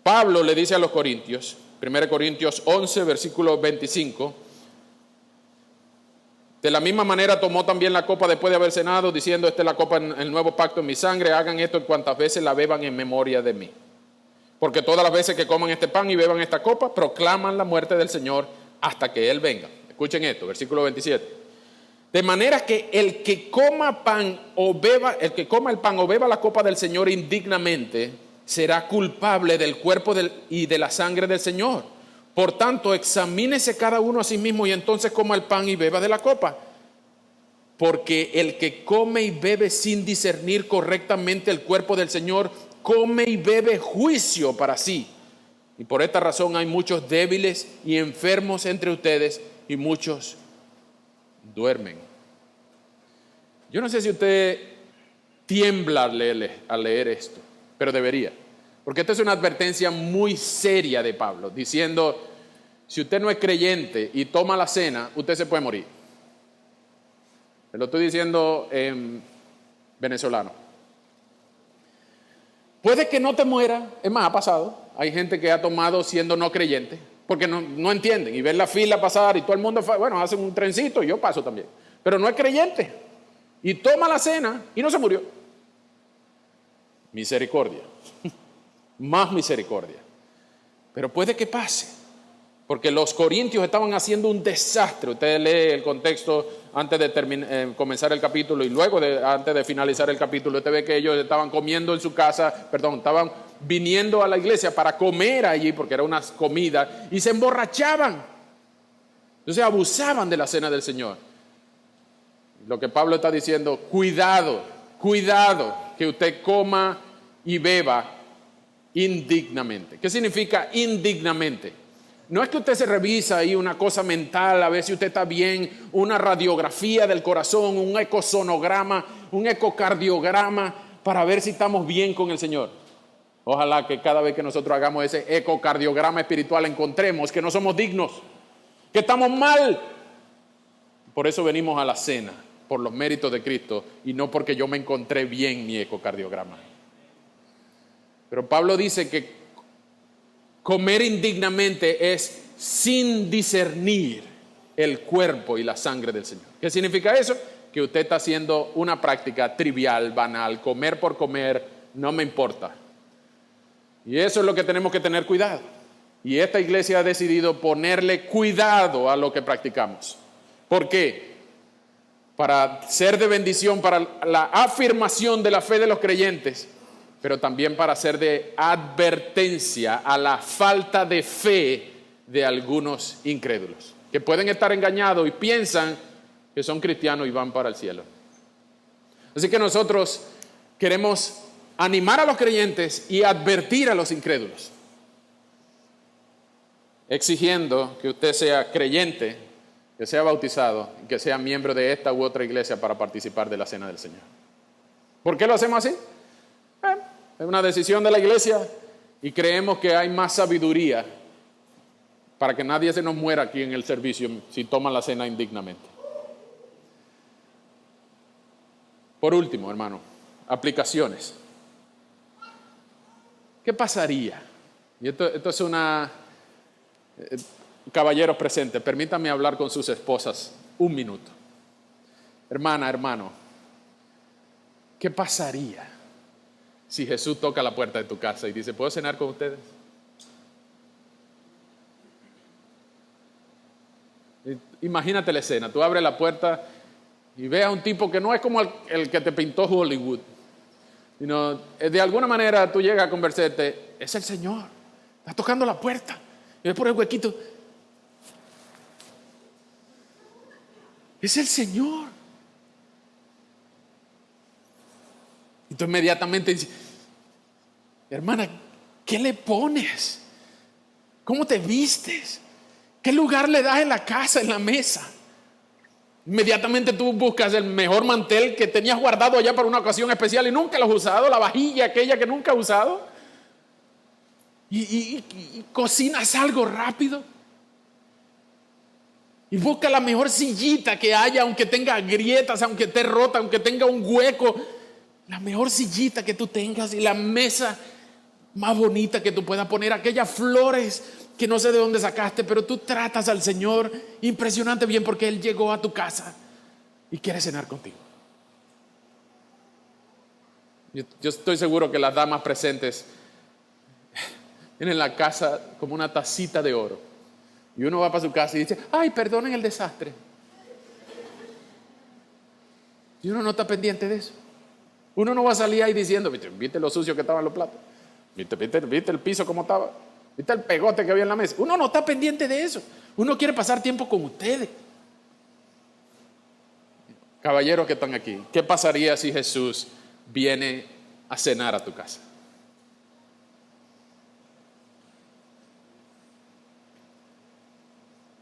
Pablo le dice a los corintios, 1 Corintios 11, versículo 25, de la misma manera tomó también la copa después de haber cenado, diciendo, esta es la copa en el nuevo pacto en mi sangre, hagan esto en cuantas veces la beban en memoria de mí. Porque todas las veces que coman este pan y beban esta copa, proclaman la muerte del Señor hasta que Él venga. Escuchen esto, versículo 27. De manera que el que coma el pan o beba la copa del Señor indignamente, será culpable del cuerpo y de la sangre del Señor. Por tanto, examínese cada uno a sí mismo y entonces coma el pan y beba de la copa. Porque el que come y bebe sin discernir correctamente el cuerpo del Señor, come y bebe juicio para sí. Y por esta razón hay muchos débiles y enfermos entre ustedes y muchos duermen. Yo no sé si usted tiembla al leer esto, pero debería. Porque esta es una advertencia muy seria de Pablo, diciendo, si usted no es creyente y toma la cena, usted se puede morir. Se lo estoy diciendo en venezolano. Puede que no te muera, es más, ha pasado. Hay gente que ha tomado siendo no creyente, porque no entienden y ven la fila pasar y todo el mundo, bueno, hacen un trencito y yo paso también. Pero no es creyente y toma la cena y no se murió. Misericordia. Más misericordia. Pero puede que pase, porque los corintios estaban haciendo un desastre. Usted lee el contexto antes de comenzar el capítulo y luego antes de finalizar el capítulo, usted ve que ellos estaban comiendo en su casa, estaban viniendo a la iglesia para comer allí, porque era una comida, y se emborrachaban. Entonces abusaban de la cena del Señor. Lo que Pablo está diciendo, cuidado, que usted coma y beba indignamente. ¿Qué significa indignamente? No es que usted se revisa ahí una cosa mental, a ver si usted está bien, una radiografía del corazón, un ecosonograma, un ecocardiograma, para ver si estamos bien con el Señor. Ojalá que cada vez que nosotros hagamos ese ecocardiograma espiritual encontremos que no somos dignos, que estamos mal. Por eso venimos a la cena, por los méritos de Cristo, y no porque yo me encontré bien mi ecocardiograma. Pero Pablo dice que comer indignamente es sin discernir el cuerpo y la sangre del Señor. ¿Qué significa eso? Que usted está haciendo una práctica trivial, banal, comer por comer, no me importa. Y eso es lo que tenemos que tener cuidado. Y esta iglesia ha decidido ponerle cuidado a lo que practicamos. ¿Por qué? Para ser de bendición, para la afirmación de la fe de los creyentes, pero también para ser de advertencia a la falta de fe de algunos incrédulos, que pueden estar engañados y piensan que son cristianos y van para el cielo. Así que nosotros queremos animar a los creyentes y advertir a los incrédulos, exigiendo que usted sea creyente, que sea bautizado y que sea miembro de esta u otra iglesia para participar de la cena del Señor. ¿Por qué lo hacemos así? Es una decisión de la iglesia y creemos que hay más sabiduría para que nadie se nos muera aquí en el servicio si toman la cena indignamente. Por último, hermano, aplicaciones. ¿Qué pasaría? Y esto es caballeros presentes, permítanme hablar con sus esposas un minuto. Hermana, hermano, ¿qué pasaría si Jesús toca la puerta de tu casa y dice, ¿puedo cenar con ustedes? Imagínate la escena, tú abres la puerta y ves a un tipo que no es como el que te pintó Hollywood, sino de alguna manera tú llegas a conversarte, es el Señor, está tocando la puerta, y ves por el huequito, es el Señor. Y tú inmediatamente dices, hermana, ¿qué le pones? ¿Cómo te vistes? ¿Qué lugar le das en la casa, en la mesa? Inmediatamente tú buscas el mejor mantel que tenías guardado allá para una ocasión especial y nunca lo has usado, la vajilla aquella que nunca has usado. Y cocinas algo rápido. Y busca la mejor sillita que haya, aunque tenga grietas, aunque esté rota, aunque tenga un hueco. La mejor sillita que tú tengas y la mesa más bonita que tú puedas poner, aquellas flores que no sé de dónde sacaste, pero tú tratas al Señor impresionante bien porque Él llegó a tu casa y quiere cenar contigo. Yo estoy seguro que las damas presentes tienen la casa como una tacita de oro. Y uno va para su casa y dice, ay, perdonen el desastre. Y uno no está pendiente de eso. Uno no va a salir ahí diciendo, ¿viste lo sucio que estaban los platos? ¿Viste el piso cómo estaba? ¿Viste el pegote que había en la mesa? Uno no está pendiente de eso. Uno quiere pasar tiempo con ustedes. Caballeros que están aquí, ¿qué pasaría si Jesús viene a cenar a tu casa?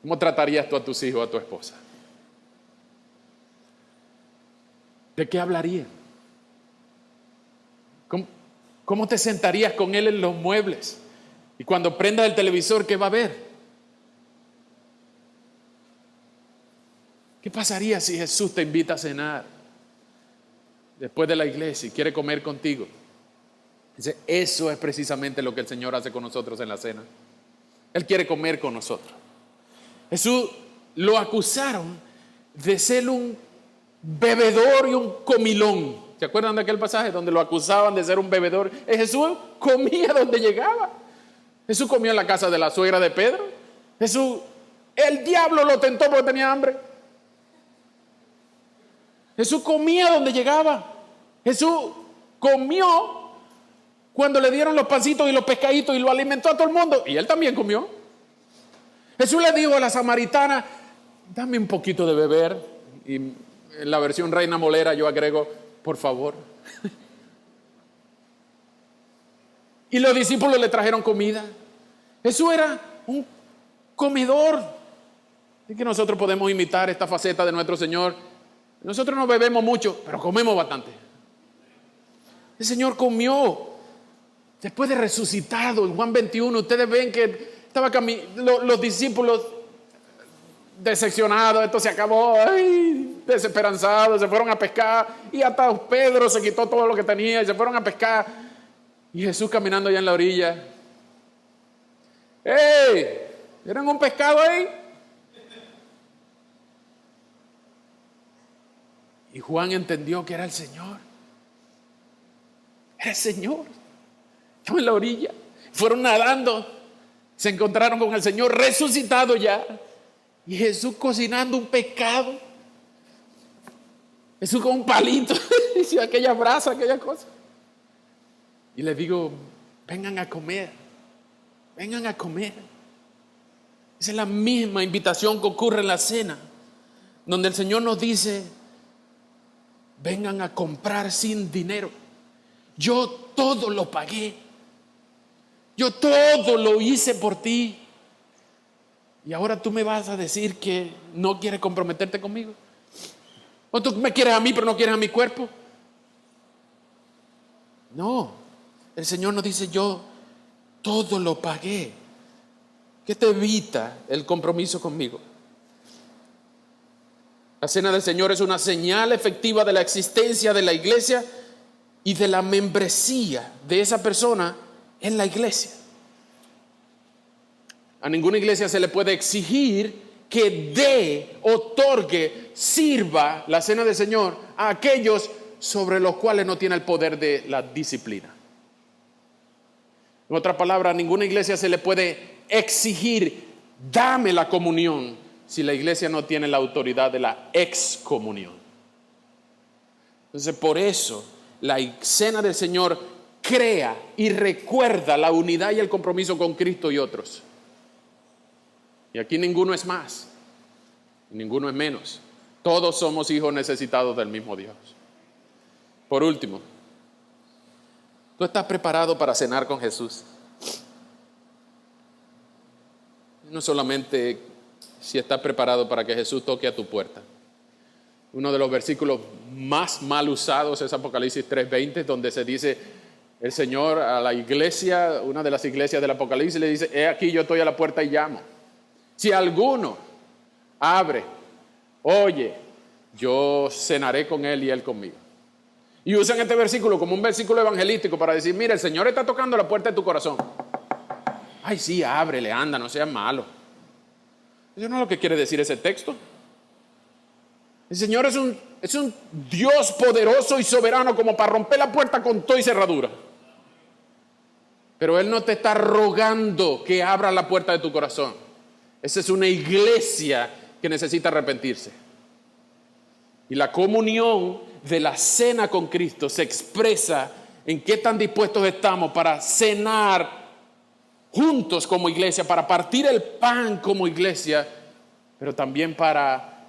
¿Cómo tratarías tú a tus hijos, a tu esposa? ¿De qué hablarían? ¿Cómo te sentarías con él en los muebles? Y cuando prendas el televisor, ¿qué va a ver? ¿Qué pasaría si Jesús te invita a cenar después de la iglesia y quiere comer contigo? Dice, eso es precisamente lo que el Señor hace con nosotros en la cena. Él quiere comer con nosotros. Jesús lo acusaron de ser un bebedor y un comilón. ¿Se acuerdan de aquel pasaje donde lo acusaban de ser un bebedor? Jesús comía donde llegaba. Jesús comió en la casa de la suegra de Pedro. El diablo lo tentó porque tenía hambre. Jesús comía donde llegaba. Jesús comió cuando le dieron los pancitos y los pescaditos y lo alimentó a todo el mundo. Y él también comió. Jesús le dijo a la samaritana, dame un poquito de beber. Y en la versión Reina Molera yo agrego, por favor. Y los discípulos le trajeron comida. Jesús era un comedor. Así que nosotros podemos imitar esta faceta de nuestro Señor. Nosotros no bebemos mucho, pero comemos bastante. El Señor comió después de resucitado. En Juan 21 ustedes ven que estaban los discípulos decepcionados, esto se acabó, ay, desesperanzados, se fueron a pescar y hasta Pedro se quitó todo lo que tenía y se fueron a pescar y Jesús caminando allá en la orilla. ¡Ey! ¿Vieron un pescado ahí? Y Juan entendió que era el Señor. Era el Señor. Estaba en la orilla. Fueron nadando. Se encontraron con el Señor resucitado ya. Y Jesús cocinando un pescado. Jesús con un palito. Y aquella brasa, aquella cosa. Y les digo, vengan a comer. Vengan a comer. Esa es la misma invitación que ocurre en la cena. Donde el Señor nos dice, vengan a comprar sin dinero. Yo todo lo pagué. Yo todo lo hice por ti. Y ahora tú me vas a decir que no quieres comprometerte conmigo. O tú me quieres a mí pero no quieres a mi cuerpo. No. El Señor nos dice, yo todo lo pagué. ¿Qué te evita el compromiso conmigo? La cena del Señor es una señal efectiva de la existencia de la iglesia y de la membresía de esa persona en la iglesia. A ninguna iglesia se le puede exigir que otorgue, sirva la cena del Señor a aquellos sobre los cuales no tiene el poder de la disciplina. En otras palabras, a ninguna iglesia se le puede exigir, dame la comunión, si la iglesia no tiene la autoridad de la excomunión. Entonces, por eso la cena del Señor crea y recuerda la unidad y el compromiso con Cristo y otros. Y aquí ninguno es más, ninguno es menos. Todos somos hijos necesitados del mismo Dios. Por último, ¿tú estás preparado para cenar con Jesús? No solamente si estás preparado para que Jesús toque a tu puerta. Uno de los versículos más mal usados es Apocalipsis 3:20, donde se dice, el Señor a la iglesia, una de las iglesias del Apocalipsis, le dice, he aquí yo estoy a la puerta y llamo. Si alguno abre, oye, yo cenaré con él y él conmigo. Y usan este versículo como un versículo evangelístico para decir, mira, el Señor está tocando la puerta de tu corazón. Ay, sí, ábrele, anda, no seas malo. Eso no es lo que quiere decir ese texto. El Señor es un Dios poderoso y soberano como para romper la puerta con todo y cerradura. Pero Él no te está rogando que abras la puerta de tu corazón. Esa es una iglesia que necesita arrepentirse. Y la comunión de la cena con Cristo se expresa en qué tan dispuestos estamos para cenar juntos como iglesia, para partir el pan como iglesia, pero también para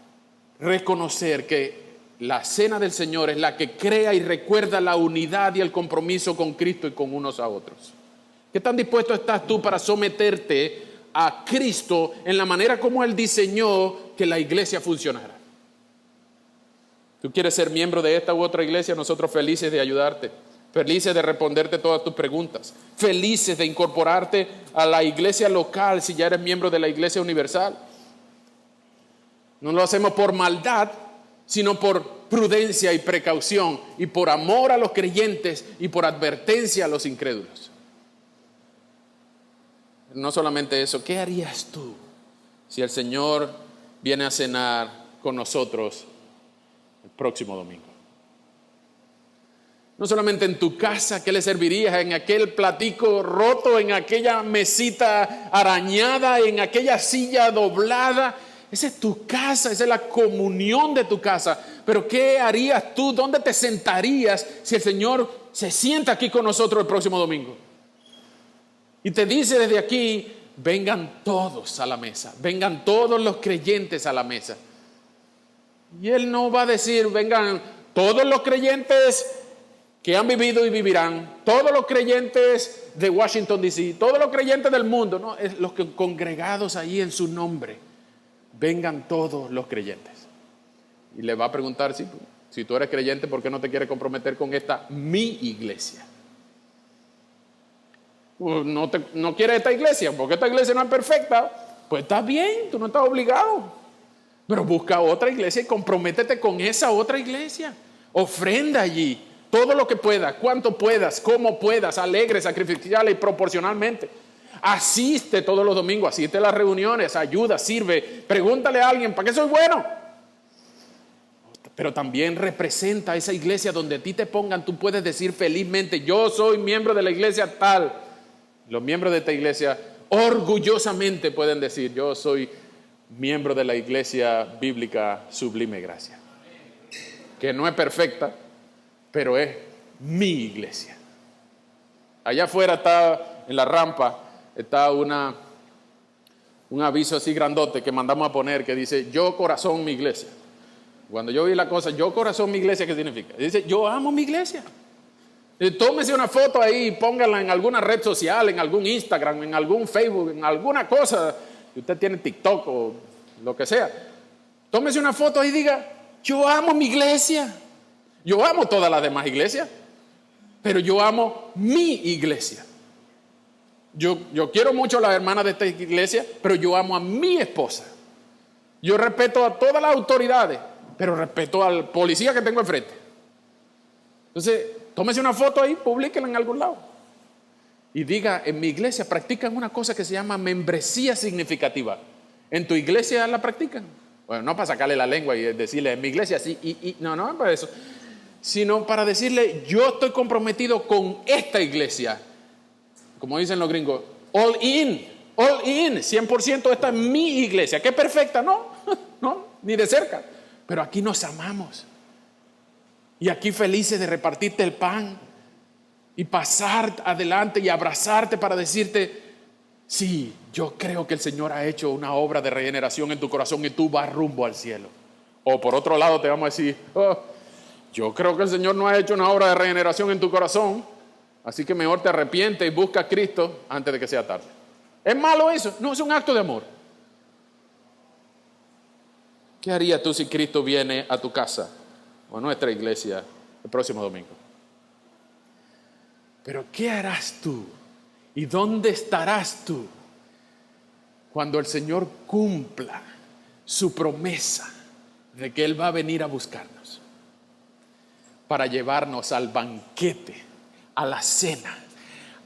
reconocer que la cena del Señor es la que crea y recuerda la unidad y el compromiso con Cristo y con unos a otros. ¿Qué tan dispuesto estás tú para someterte a Cristo en la manera como Él diseñó que la iglesia funcionara? ¿Tú quieres ser miembro de esta u otra iglesia? Nosotros felices de ayudarte, felices de responderte todas tus preguntas, felices de incorporarte a la iglesia local si ya eres miembro de la iglesia universal. No lo hacemos por maldad, sino por prudencia y precaución, y por amor a los creyentes y por advertencia a los incrédulos. No solamente eso, ¿qué harías tú si el Señor viene a cenar con nosotros el próximo domingo? No solamente en tu casa, ¿qué le servirías? En aquel platico roto, en aquella mesita arañada, en aquella silla doblada. Esa es tu casa, esa es la comunión de tu casa. Pero ¿qué harías tú? ¿Dónde te sentarías si el Señor se sienta aquí con nosotros el próximo domingo? Y te dice desde aquí, vengan todos a la mesa, vengan todos los creyentes a la mesa. Y Él no va a decir, vengan todos los creyentes que han vivido y vivirán, todos los creyentes de Washington, D.C., todos los creyentes del mundo, no, es los que congregados ahí en su nombre. Vengan todos los creyentes. Y le va a preguntar, si tú eres creyente, ¿por qué no te quieres comprometer con esta mi iglesia? No quieres esta iglesia, porque esta iglesia no es perfecta. Pues está bien, tú no estás obligado. Pero busca otra iglesia y comprométete con esa otra iglesia. Ofrenda allí todo lo que puedas, cuanto puedas, como puedas, alegre, sacrificial y proporcionalmente. Asiste todos los domingos, asiste a las reuniones, ayuda, sirve, pregúntale a alguien, ¿para qué soy bueno? Pero también representa a esa iglesia donde a ti te pongan, tú puedes decir felizmente, yo soy miembro de la iglesia tal. Los miembros de esta iglesia orgullosamente pueden decir, yo soy miembro de la iglesia bíblica Sublime Gracia. Que no es perfecta, pero es mi iglesia. Allá afuera está, en la rampa, está un aviso así grandote que mandamos a poner que dice, yo corazón mi iglesia. Cuando yo vi la cosa, yo corazón mi iglesia, ¿qué significa? Dice, yo amo mi iglesia. Tómese una foto ahí y póngala en alguna red social, en algún Instagram, en algún Facebook, en alguna cosa. Si usted tiene TikTok o lo que sea. Tómese una foto ahí y diga, yo amo mi iglesia. Yo amo todas las demás iglesias, pero yo amo mi iglesia. Yo quiero mucho a las hermanas de esta iglesia, pero yo amo a mi esposa. Yo respeto a todas las autoridades, pero respeto al policía que tengo enfrente. Entonces, tómese una foto ahí, publíquela en algún lado. Y diga, en mi iglesia practican una cosa que se llama membresía significativa. ¿En tu iglesia la practican? Bueno, no para sacarle la lengua y decirle, en mi iglesia sí, no es para eso. Sino para decirle, yo estoy comprometido con esta iglesia. Como dicen los gringos, all in, 100%, esta es mi iglesia. ¿Qué perfecta? No. no, ni de cerca. Pero aquí nos amamos. Y aquí felices de repartirte el pan y pasar adelante y abrazarte para decirte, sí, yo creo que el Señor ha hecho una obra de regeneración en tu corazón y tú vas rumbo al cielo. O por otro lado te vamos a decir, oh, yo creo que el Señor no ha hecho una obra de regeneración en tu corazón, así que mejor te arrepientes y busca a Cristo antes de que sea tarde. ¿Es malo eso? No, es un acto de amor. ¿Qué harías tú si Cristo viene a tu casa o a nuestra iglesia el próximo domingo? Pero ¿qué harás tú? ¿Y dónde estarás tú cuando el Señor cumpla su promesa de que Él va a venir a buscarnos para llevarnos al banquete, a la cena,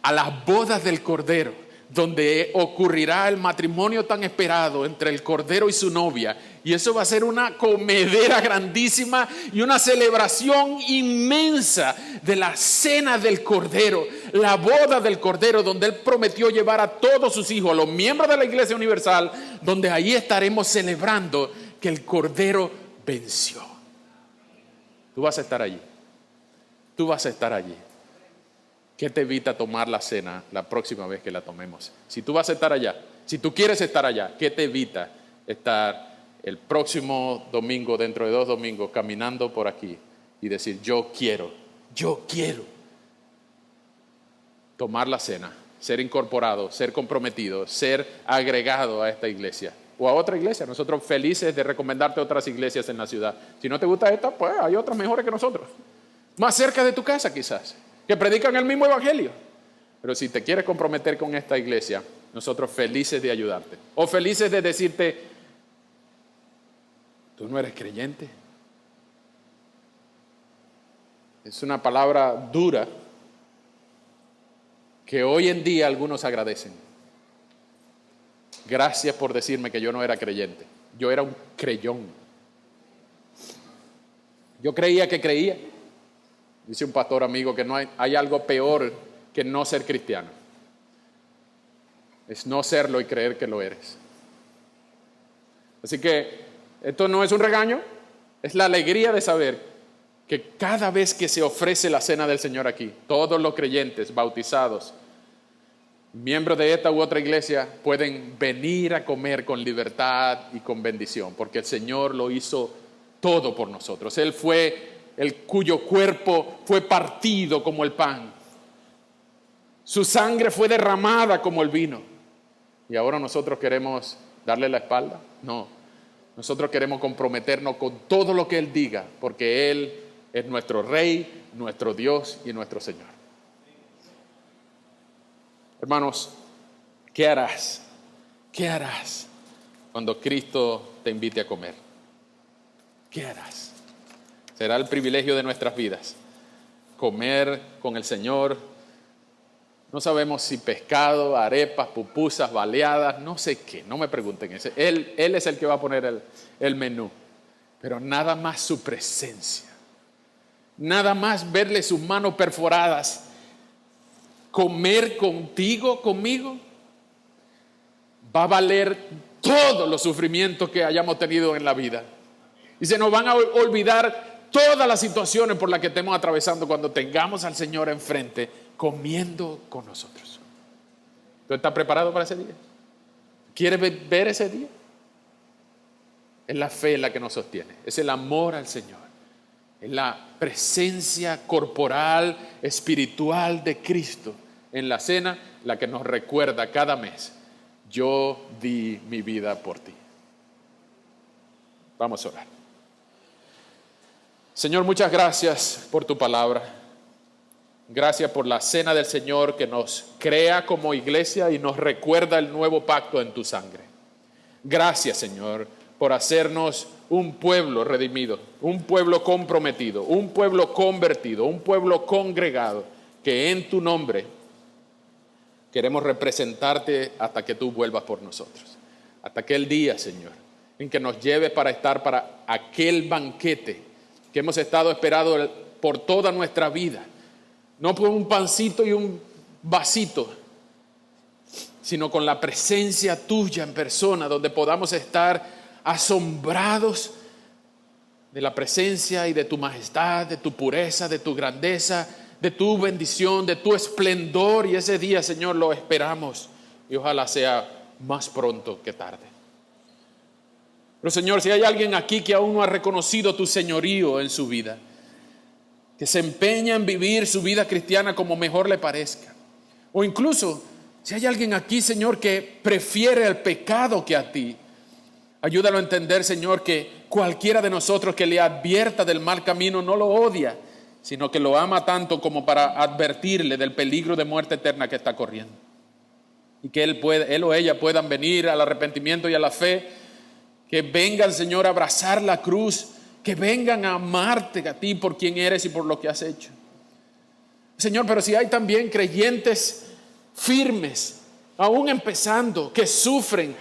a las bodas del Cordero, donde ocurrirá el matrimonio tan esperado entre el Cordero y su novia? Y eso va a ser una comedera grandísima y una celebración inmensa de la cena del Cordero, la boda del Cordero, donde Él prometió llevar a todos sus hijos, a los miembros de la Iglesia Universal, donde ahí estaremos celebrando que el Cordero venció. Tú vas a estar allí. Tú vas a estar allí. ¿Qué te evita tomar la cena la próxima vez que la tomemos? Si tú vas a estar allá, si tú quieres estar allá, ¿qué te evita estar el próximo domingo, dentro de 2 domingos, caminando por aquí y decir, yo quiero tomar la cena, ser incorporado, ser comprometido, ser agregado a esta iglesia o a otra iglesia? Nosotros felices de recomendarte otras iglesias en la ciudad. Si no te gusta esta, pues hay otras mejores que nosotros, más cerca de tu casa quizás, que predican el mismo evangelio. Pero si te quieres comprometer con esta iglesia, nosotros felices de ayudarte, o felices de decirte, tú no eres creyente. Es una palabra dura que hoy en día algunos agradecen. Gracias por decirme que yo no era creyente. Yo era un creyón. Yo creía que creía. Dice un pastor amigo que no hay algo peor que no ser cristiano. Es no serlo y creer que lo eres. Así que esto no es un regaño, es la alegría de saber que cada vez que se ofrece la cena del Señor aquí, todos los creyentes bautizados, miembros de esta u otra iglesia, pueden venir a comer con libertad y con bendición, porque el Señor lo hizo todo por nosotros. Él fue el cuyo cuerpo fue partido como el pan. Su sangre fue derramada como el vino. ¿Y ahora nosotros queremos darle la espalda? No. Nosotros queremos comprometernos con todo lo que Él diga, porque Él es nuestro Rey, nuestro Dios y nuestro Señor. Hermanos, ¿qué harás? ¿Qué harás cuando Cristo te invite a comer? ¿Qué harás? Será el privilegio de nuestras vidas comer con el Señor. No sabemos si pescado, arepas, pupusas, baleadas, no sé qué, no me pregunten eso. Él es el que va a poner el menú. Pero nada más su presencia, nada más verle sus manos perforadas, comer contigo, conmigo, va a valer todos los sufrimientos que hayamos tenido en la vida. Y se nos van a olvidar todas las situaciones por las que estemos atravesando cuando tengamos al Señor enfrente comiendo con nosotros. ¿Tú estás preparado para ese día? ¿Quieres ver ese día? Es la fe la que nos sostiene, es el amor al Señor, es la presencia corporal, espiritual de Cristo en la cena la que nos recuerda cada mes, yo di mi vida por ti. Vamos a orar. Señor, muchas gracias por tu palabra. Gracias por la cena del Señor que nos crea como iglesia y nos recuerda el nuevo pacto en tu sangre. Gracias, Señor, por hacernos un pueblo redimido, un pueblo comprometido, un pueblo convertido, un pueblo congregado, que en tu nombre queremos representarte hasta que tú vuelvas por nosotros. Hasta aquel día, Señor, en que nos lleves para estar para aquel banquete que hemos estado esperando por toda nuestra vida. No por un pancito y un vasito, sino con la presencia tuya en persona, donde podamos estar asombrados de la presencia y de tu majestad, de tu pureza, de tu grandeza, de tu bendición, de tu esplendor. Y ese día, Señor, lo esperamos y ojalá sea más pronto que tarde. Pero Señor, si hay alguien aquí que aún no ha reconocido tu señorío en su vida, que se empeña en vivir su vida cristiana como mejor le parezca, o incluso si hay alguien aquí, Señor, que prefiere el pecado que a ti, ayúdalo a entender, Señor, que cualquiera de nosotros que le advierta del mal camino no lo odia, sino que lo ama tanto como para advertirle del peligro de muerte eterna que está corriendo. Y que él o ella puedan venir al arrepentimiento y a la fe, que vengan, Señor, a abrazar la cruz, que vengan a amarte a ti por quien eres y por lo que has hecho. Señor, pero si hay también creyentes firmes, aún empezando, que sufren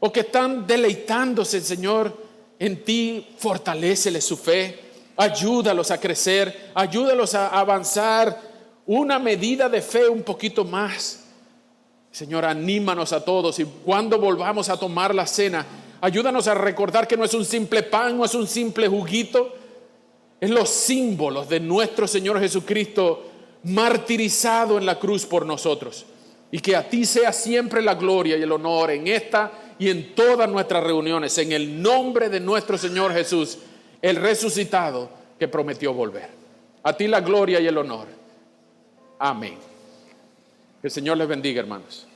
o que están deleitándose, Señor, en ti, fortaléceles su fe, ayúdalos a crecer, ayúdalos a avanzar una medida de fe un poquito más. Señor, anímanos a todos y cuando volvamos a tomar la cena, ayúdanos a recordar que no es un simple pan, no es un simple juguito, es los símbolos de nuestro Señor Jesucristo martirizado en la cruz por nosotros. Y que a ti sea siempre la gloria y el honor en esta y en todas nuestras reuniones, en el nombre de nuestro Señor Jesús, el resucitado que prometió volver. A ti la gloria y el honor. Amén. Que el Señor les bendiga, hermanos.